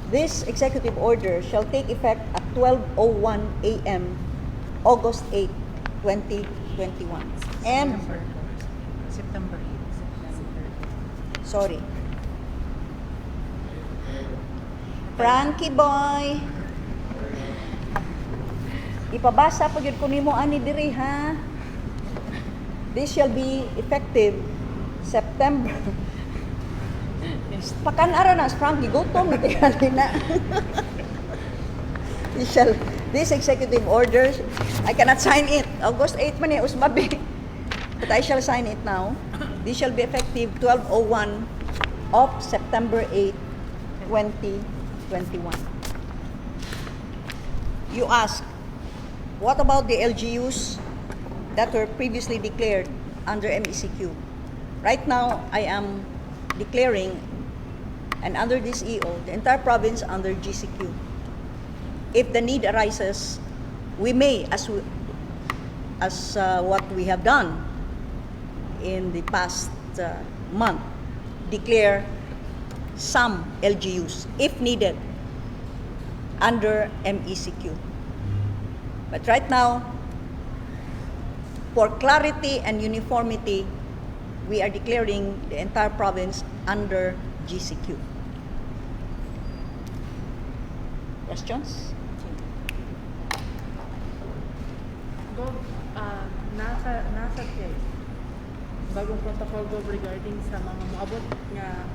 This executive order shall take effect at 12:01 a.m. August 8, 2021. And, September 8. sorry, Frankie boy, ipabasa pag yun ko nimo ani diri ha. This shall be effective September. Pakan-ara na, Frankie, gutom na tingali na. This executive order, I cannot sign it. August 8 man usmabi. But I shall sign it now. This shall be effective 12:01 of September 8, 2021. You ask, what about the LGUs that were previously declared under MECQ? Right now, I am declaring, and under this EO, the entire province under GCQ. If the need arises, we may, as what we have done in the past month, declare some LGUs, if needed, under MECQ. But right now, for clarity and uniformity, we are declaring the entire province under GCQ. Questions? Gov, nasa case, bagong protocol Gov regarding sa mga moabot nga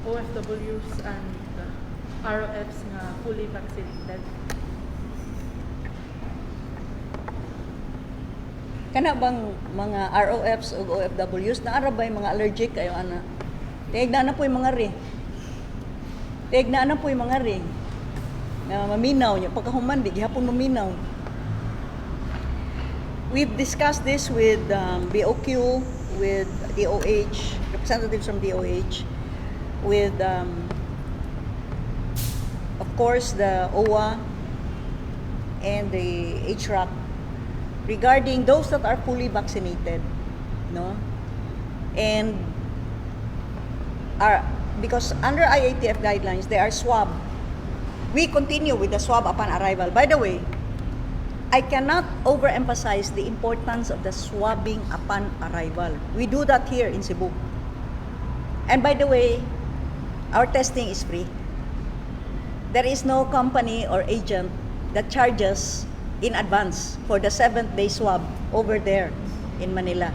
OFWs and ROFs nga fully vaccinated. Kana bang mga ROFs o OFWs na arabay mga allergic kayo ana? Tigna na po yung mga ri. Tigna na po yung mga ri. Na maminaw niya pagkahuman di gihapon maminaw. We've discussed this with BOQ, with DOH, representatives from DOH, with of course the OWA and the HRAC regarding those that are fully vaccinated, no? And are, because under IATF guidelines, they are swab. We continue with the swab upon arrival. By the way, I cannot overemphasize the importance of the swabbing upon arrival. We do that here in Cebu. And by the way, our testing is free. There is no company or agent that charges in advance for the 7th-day swab over there in Manila.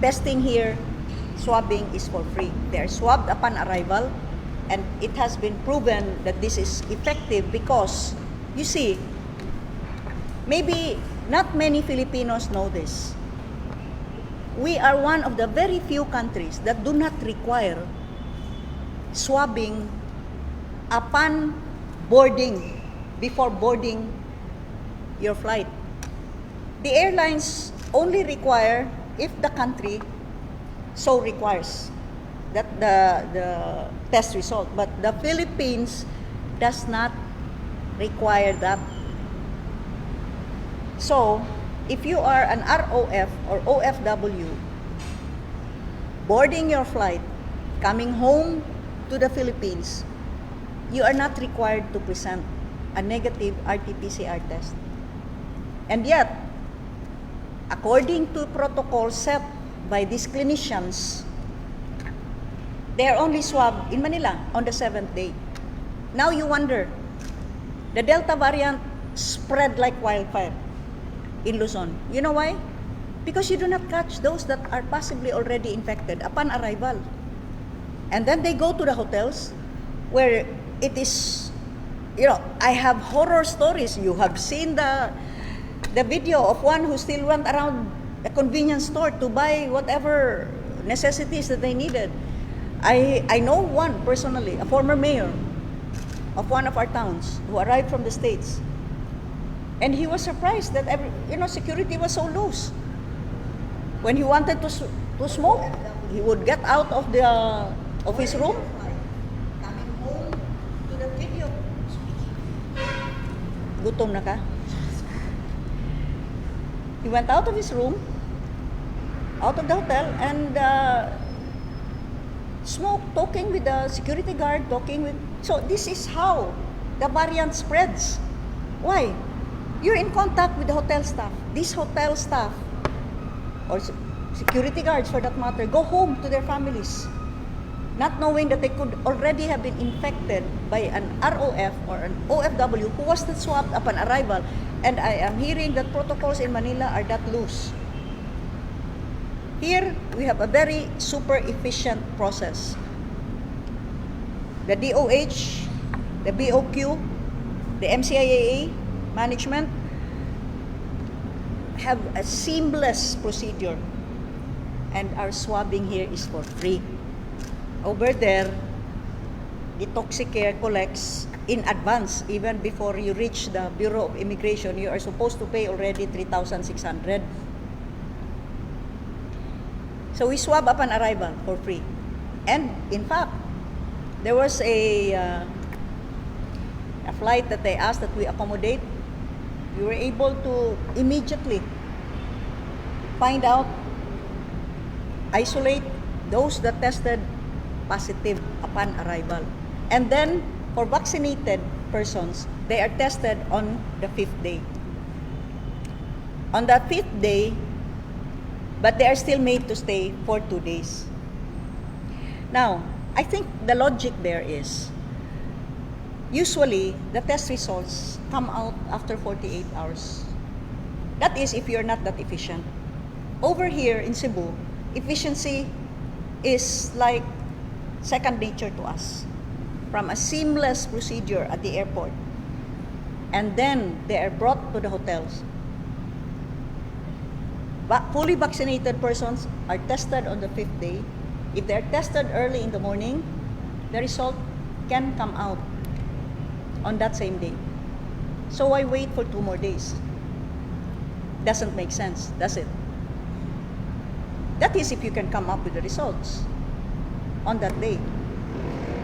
Testing here, swabbing is for free. They are swabbed upon arrival, and it has been proven that this is effective because, you see, maybe not many Filipinos know this. We are one of the very few countries that do not require swabbing upon boarding, before boarding your flight. The airlines only require if the country so requires that the test result, but the Philippines does not require that. So, if you are an ROF or OFW boarding your flight, coming home to the Philippines, you are not required to present a negative RT-PCR test. And yet, according to protocol set by these clinicians, they are only swabbed in Manila on the 7th day. Now you wonder, the Delta variant spread like wildfire in Luzon. You know why? Because you do not catch those that are possibly already infected upon arrival. And then they go to the hotels where it is, I have horror stories. You have seen the video of one who still went around a convenience store to buy whatever necessities that they needed. I know one personally, a former mayor of one of our towns who arrived from the States. And he was surprised that security was so loose. When he wanted to smoke, he would get out of his room, coming home to the video. Gutom na ka? He went out of his room, out of the hotel, and smoked, talking with the security guard, So this is how the variant spreads. Why? You're in contact with the hotel staff. These hotel staff, or security guards for that matter, go home to their families, not knowing that they could already have been infected by an ROF or an OFW who was not swabbed upon arrival. And I am hearing that protocols in Manila are that loose. Here, we have a very super efficient process. The DOH, the BOQ, the MCIAA management have a seamless procedure, and our swabbing here is for free. Over there, the Toxicare collects in advance. Even before you reach the Bureau of Immigration, you are supposed to pay already 3,600. So we swab upon arrival for free. And in fact, there was a flight that they asked that we accommodate. We were able to immediately find out, isolate those that tested positive upon arrival. And then, for vaccinated persons, they are tested on the 5th day. On the 5th day, but they are still made to stay for 2 days. Now, I think the logic there is, usually, the test results come out after 48 hours. That is, if you're not that efficient. Over here in Cebu, efficiency is like second nature to us. From a seamless procedure at the airport, and then they are brought to the hotels. Fully vaccinated persons are tested on the 5th day. If they are tested early in the morning, the result can come out on that same day. So why wait for 2 more days? Doesn't make sense, does it? That is if you can come up with the results on that day.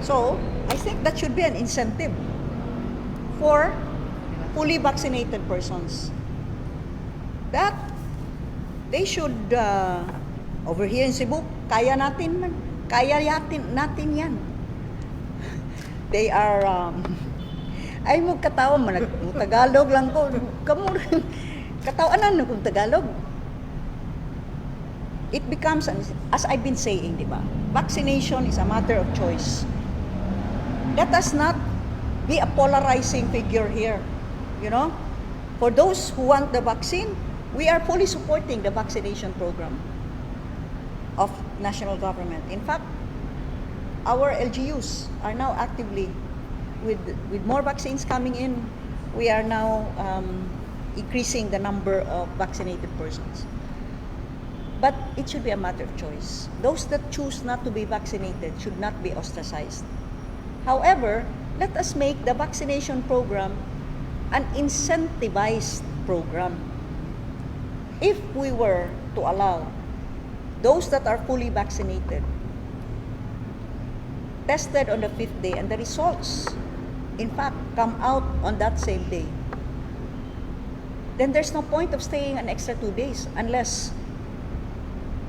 So, I think that should be an incentive for fully vaccinated persons. That they should, over here in Cebu, kaya natin natin yan. They are, ay magkatawa man, Tagalog lang ko, katawaanan kung Tagalog. It becomes, as I've been saying, di ba? Vaccination is a matter of choice. Let us not be a polarizing figure here, For those who want the vaccine, we are fully supporting the vaccination program of national government. In fact, our LGUs are now actively, with more vaccines coming in, we are now increasing the number of vaccinated persons. But it should be a matter of choice. Those that choose not to be vaccinated should not be ostracized. However, let us make the vaccination program an incentivized program. If we were to allow those that are fully vaccinated, tested on the 5th day, and the results, in fact, come out on that same day, then there's no point of staying an extra 2 days unless,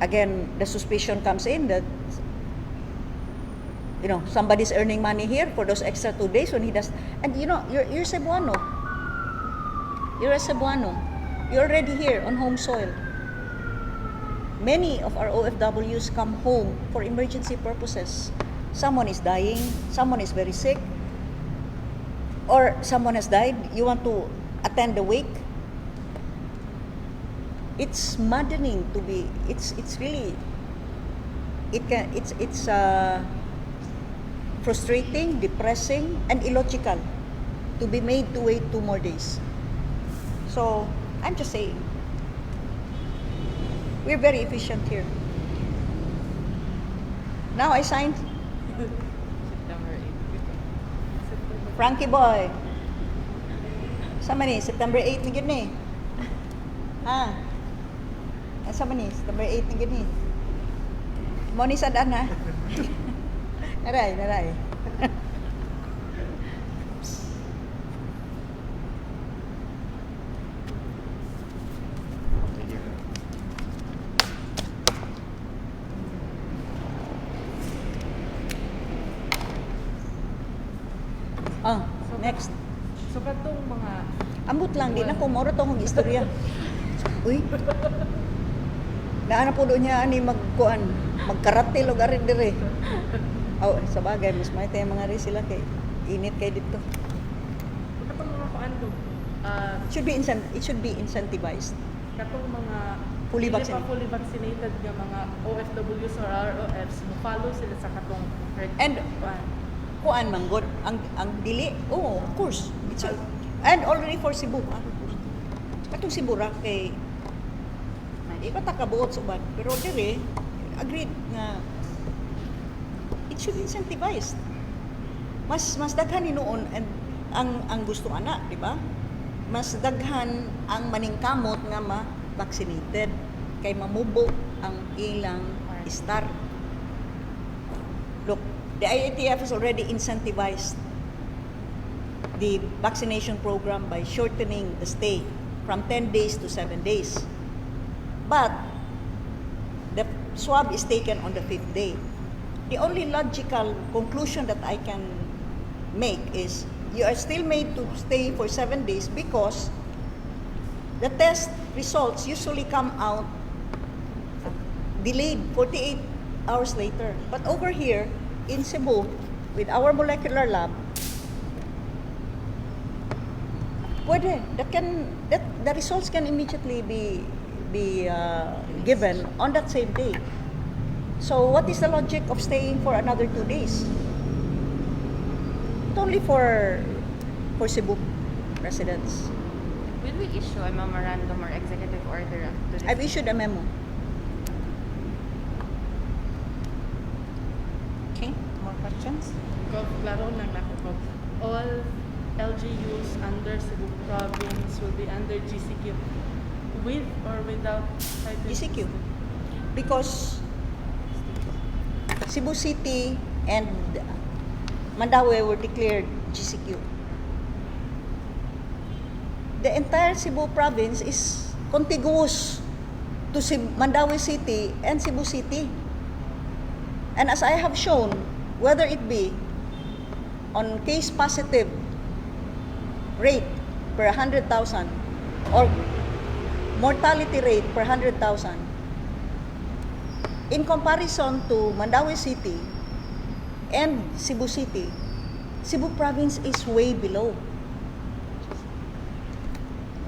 again, the suspicion comes in that somebody's earning money here for those extra 2 days when he does. And you're Cebuano. You're a Cebuano. You're already here on home soil. Many of our OFWs come home for emergency purposes. Someone is dying, someone is very sick, or someone has died. You want to attend the wake. It's maddening to be. It's really. It's frustrating, depressing, and illogical to be made to wait 2 more days. So I'm just saying, we're very efficient here. Now I signed September 8. Frankie Boy. Sama ni, September 8 na gini. Ha? Sama ni, September 8 na gini. Mo ni sadaan ha? Naray. Next. So katong mga Ambot lang, di na ko moro tong istorya. Uy. Naana po doon niya ani magkarate lo garin dire. Oh, sa bagay mas may tayo mga rin sila kay init kay dito. katong mga paano It should be incentivized. katong mga Fully hindi vaccinated. pa fully vaccinated nga mga OFWs or ROFs mo follow sila sa katong And kuan man good ang dili. Oh, of course. And already for Cebu. Katong Cebu ra kay di pa ta kabuot suban. Pero dire agreed nga it should be incentivized. Mas daghan ni noon and ang gusto ana, di ba? Mas daghan ang maningkamot nga ma-vaccinated kay mamubo ang ilang star. Look, the IATF has already incentivized the vaccination program by shortening the stay from 10 days to 7 days. But the swab is taken on the 5th day. The only logical conclusion that I can make is you are still made to stay for 7 days because the test results usually come out delayed 48 hours later. But over here in Cebu, with our molecular lab, pwede. The results can immediately be given on that same day. So what is the logic of staying for another 2 days? Not only for Cebu residents. Will we issue a memorandum or executive order to this? I've issued a memo. Okay, more questions? klaro lang nako all LGUs under Cebu province will be under GCQ with or without GCQ. Because Cebu City and Mandaue were declared GCQ. The entire Cebu province is contiguous to Mandaue City and Cebu City. And as I have shown, whether it be on case positive rate per 100,000 or mortality rate per 100,000, in comparison to Mandaue City and Cebu City, Cebu province is way below.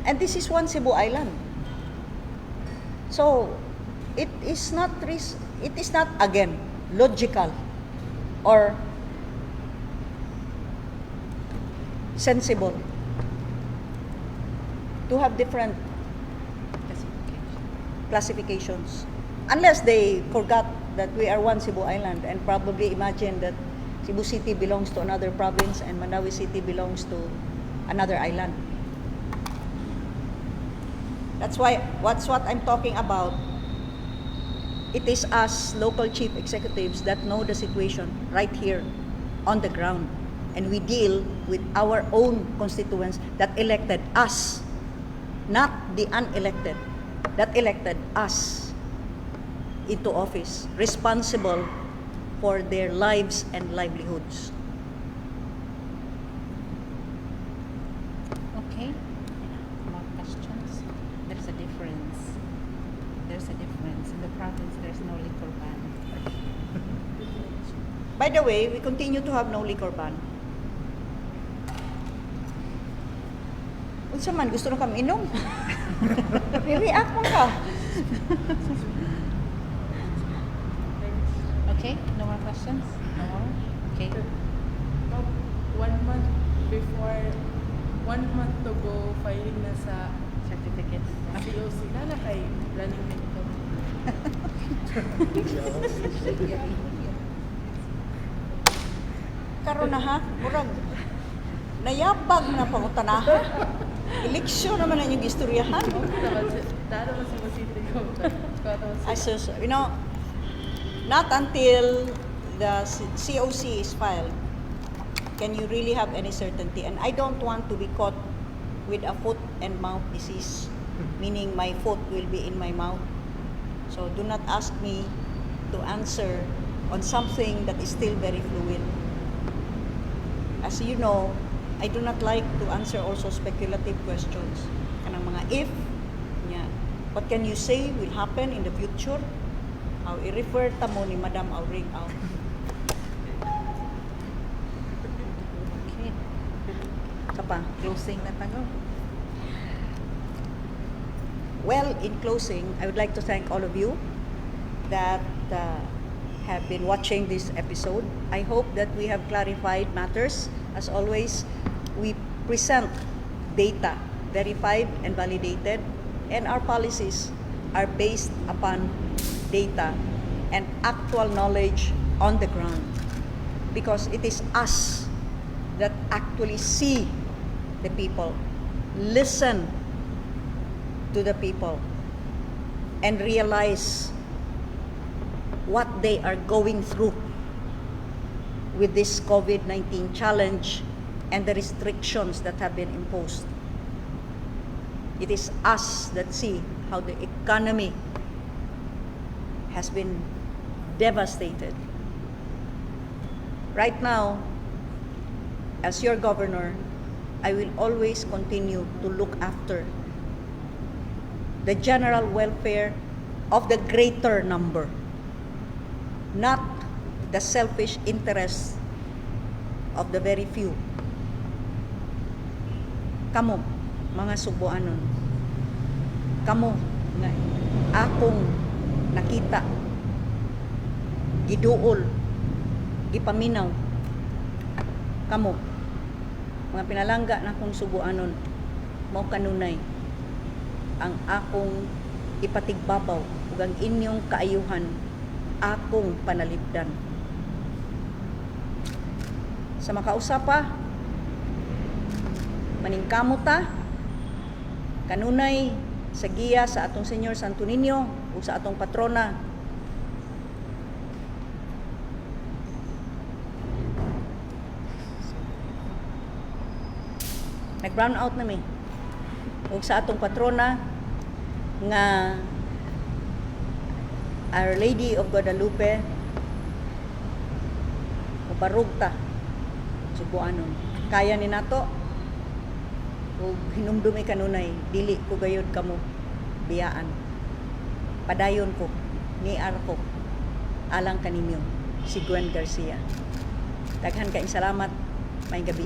And this is one Cebu island. So it is not again logical or sensible to have different classifications. Unless they forgot that we are one Cebu island and probably imagine that Cebu City belongs to another province and Mandaue City belongs to another island. That's what I'm talking about. It is us local chief executives that know the situation right here on the ground. And we deal with our own constituents that elected us, not the unelected, that elected us into office, responsible for their lives and livelihoods. Okay. More questions? There's a difference. there's a difference. In the province, there's no liquor ban. By the way, we continue to have no liquor ban. Unsa man, gusto na kami inom? Re-react mo ka. Okay, no more questions? No more? Okay. 1 month before, 1 month to go, filing na sa Certificate. COC na kay running mate ko. Karon na ha, murag nayabag na pangutanaha. Eleksyon naman ang yung istoryahan. Dado mo si Masite ko. You know, not until the COC is filed can you really have any certainty. And I don't want to be caught with a foot and mouth disease, meaning my foot will be in my mouth. So do not ask me to answer on something that is still very fluid. As you know, I do not like to answer also speculative questions. Kanang mga if, yeah. What can you say will happen in the future? I'll i-refer ta mo ni Madam Auring out. Okay. Kapa. Closing na tanong. Well, in closing, I would like to thank all of you that have been watching this episode. I hope that we have clarified matters. As always, we present data, verified and validated, and our policies are based upon data and actual knowledge on the ground. Because it is us that actually see the people, listen to the people, and realize what they are going through with this COVID-19 challenge and the restrictions that have been imposed. It is us that see how the economy has been devastated. Right now, as your governor, I will always continue to look after the general welfare of the greater number, not the selfish interests of the very few. Kamo, mga Sugboanon, kamo nga akong nakita, giduol, gipaminaw, kamo, mga pinalangga na akong Sugboanon, mao kanunay ang akong ipatigbabaw ug ang inyong kaayuhan akong panalipdan. Sa makausapa, maningkamot ta, kanunay sa giya sa atong Senyor Santo Niño ug sa atong patrona. Nag-brown out na mi. Ug sa atong patrona nga Our Lady of Guadalupe, uparog ta, Sugboanon. Kaya ni nato, ug hinumdumi kanunay, dili ko gayud kamo biyaan. Padayon ko, niar ko, alang kaninyo, si GWEN Garcia. Daghan kaayong salamat, may gabi.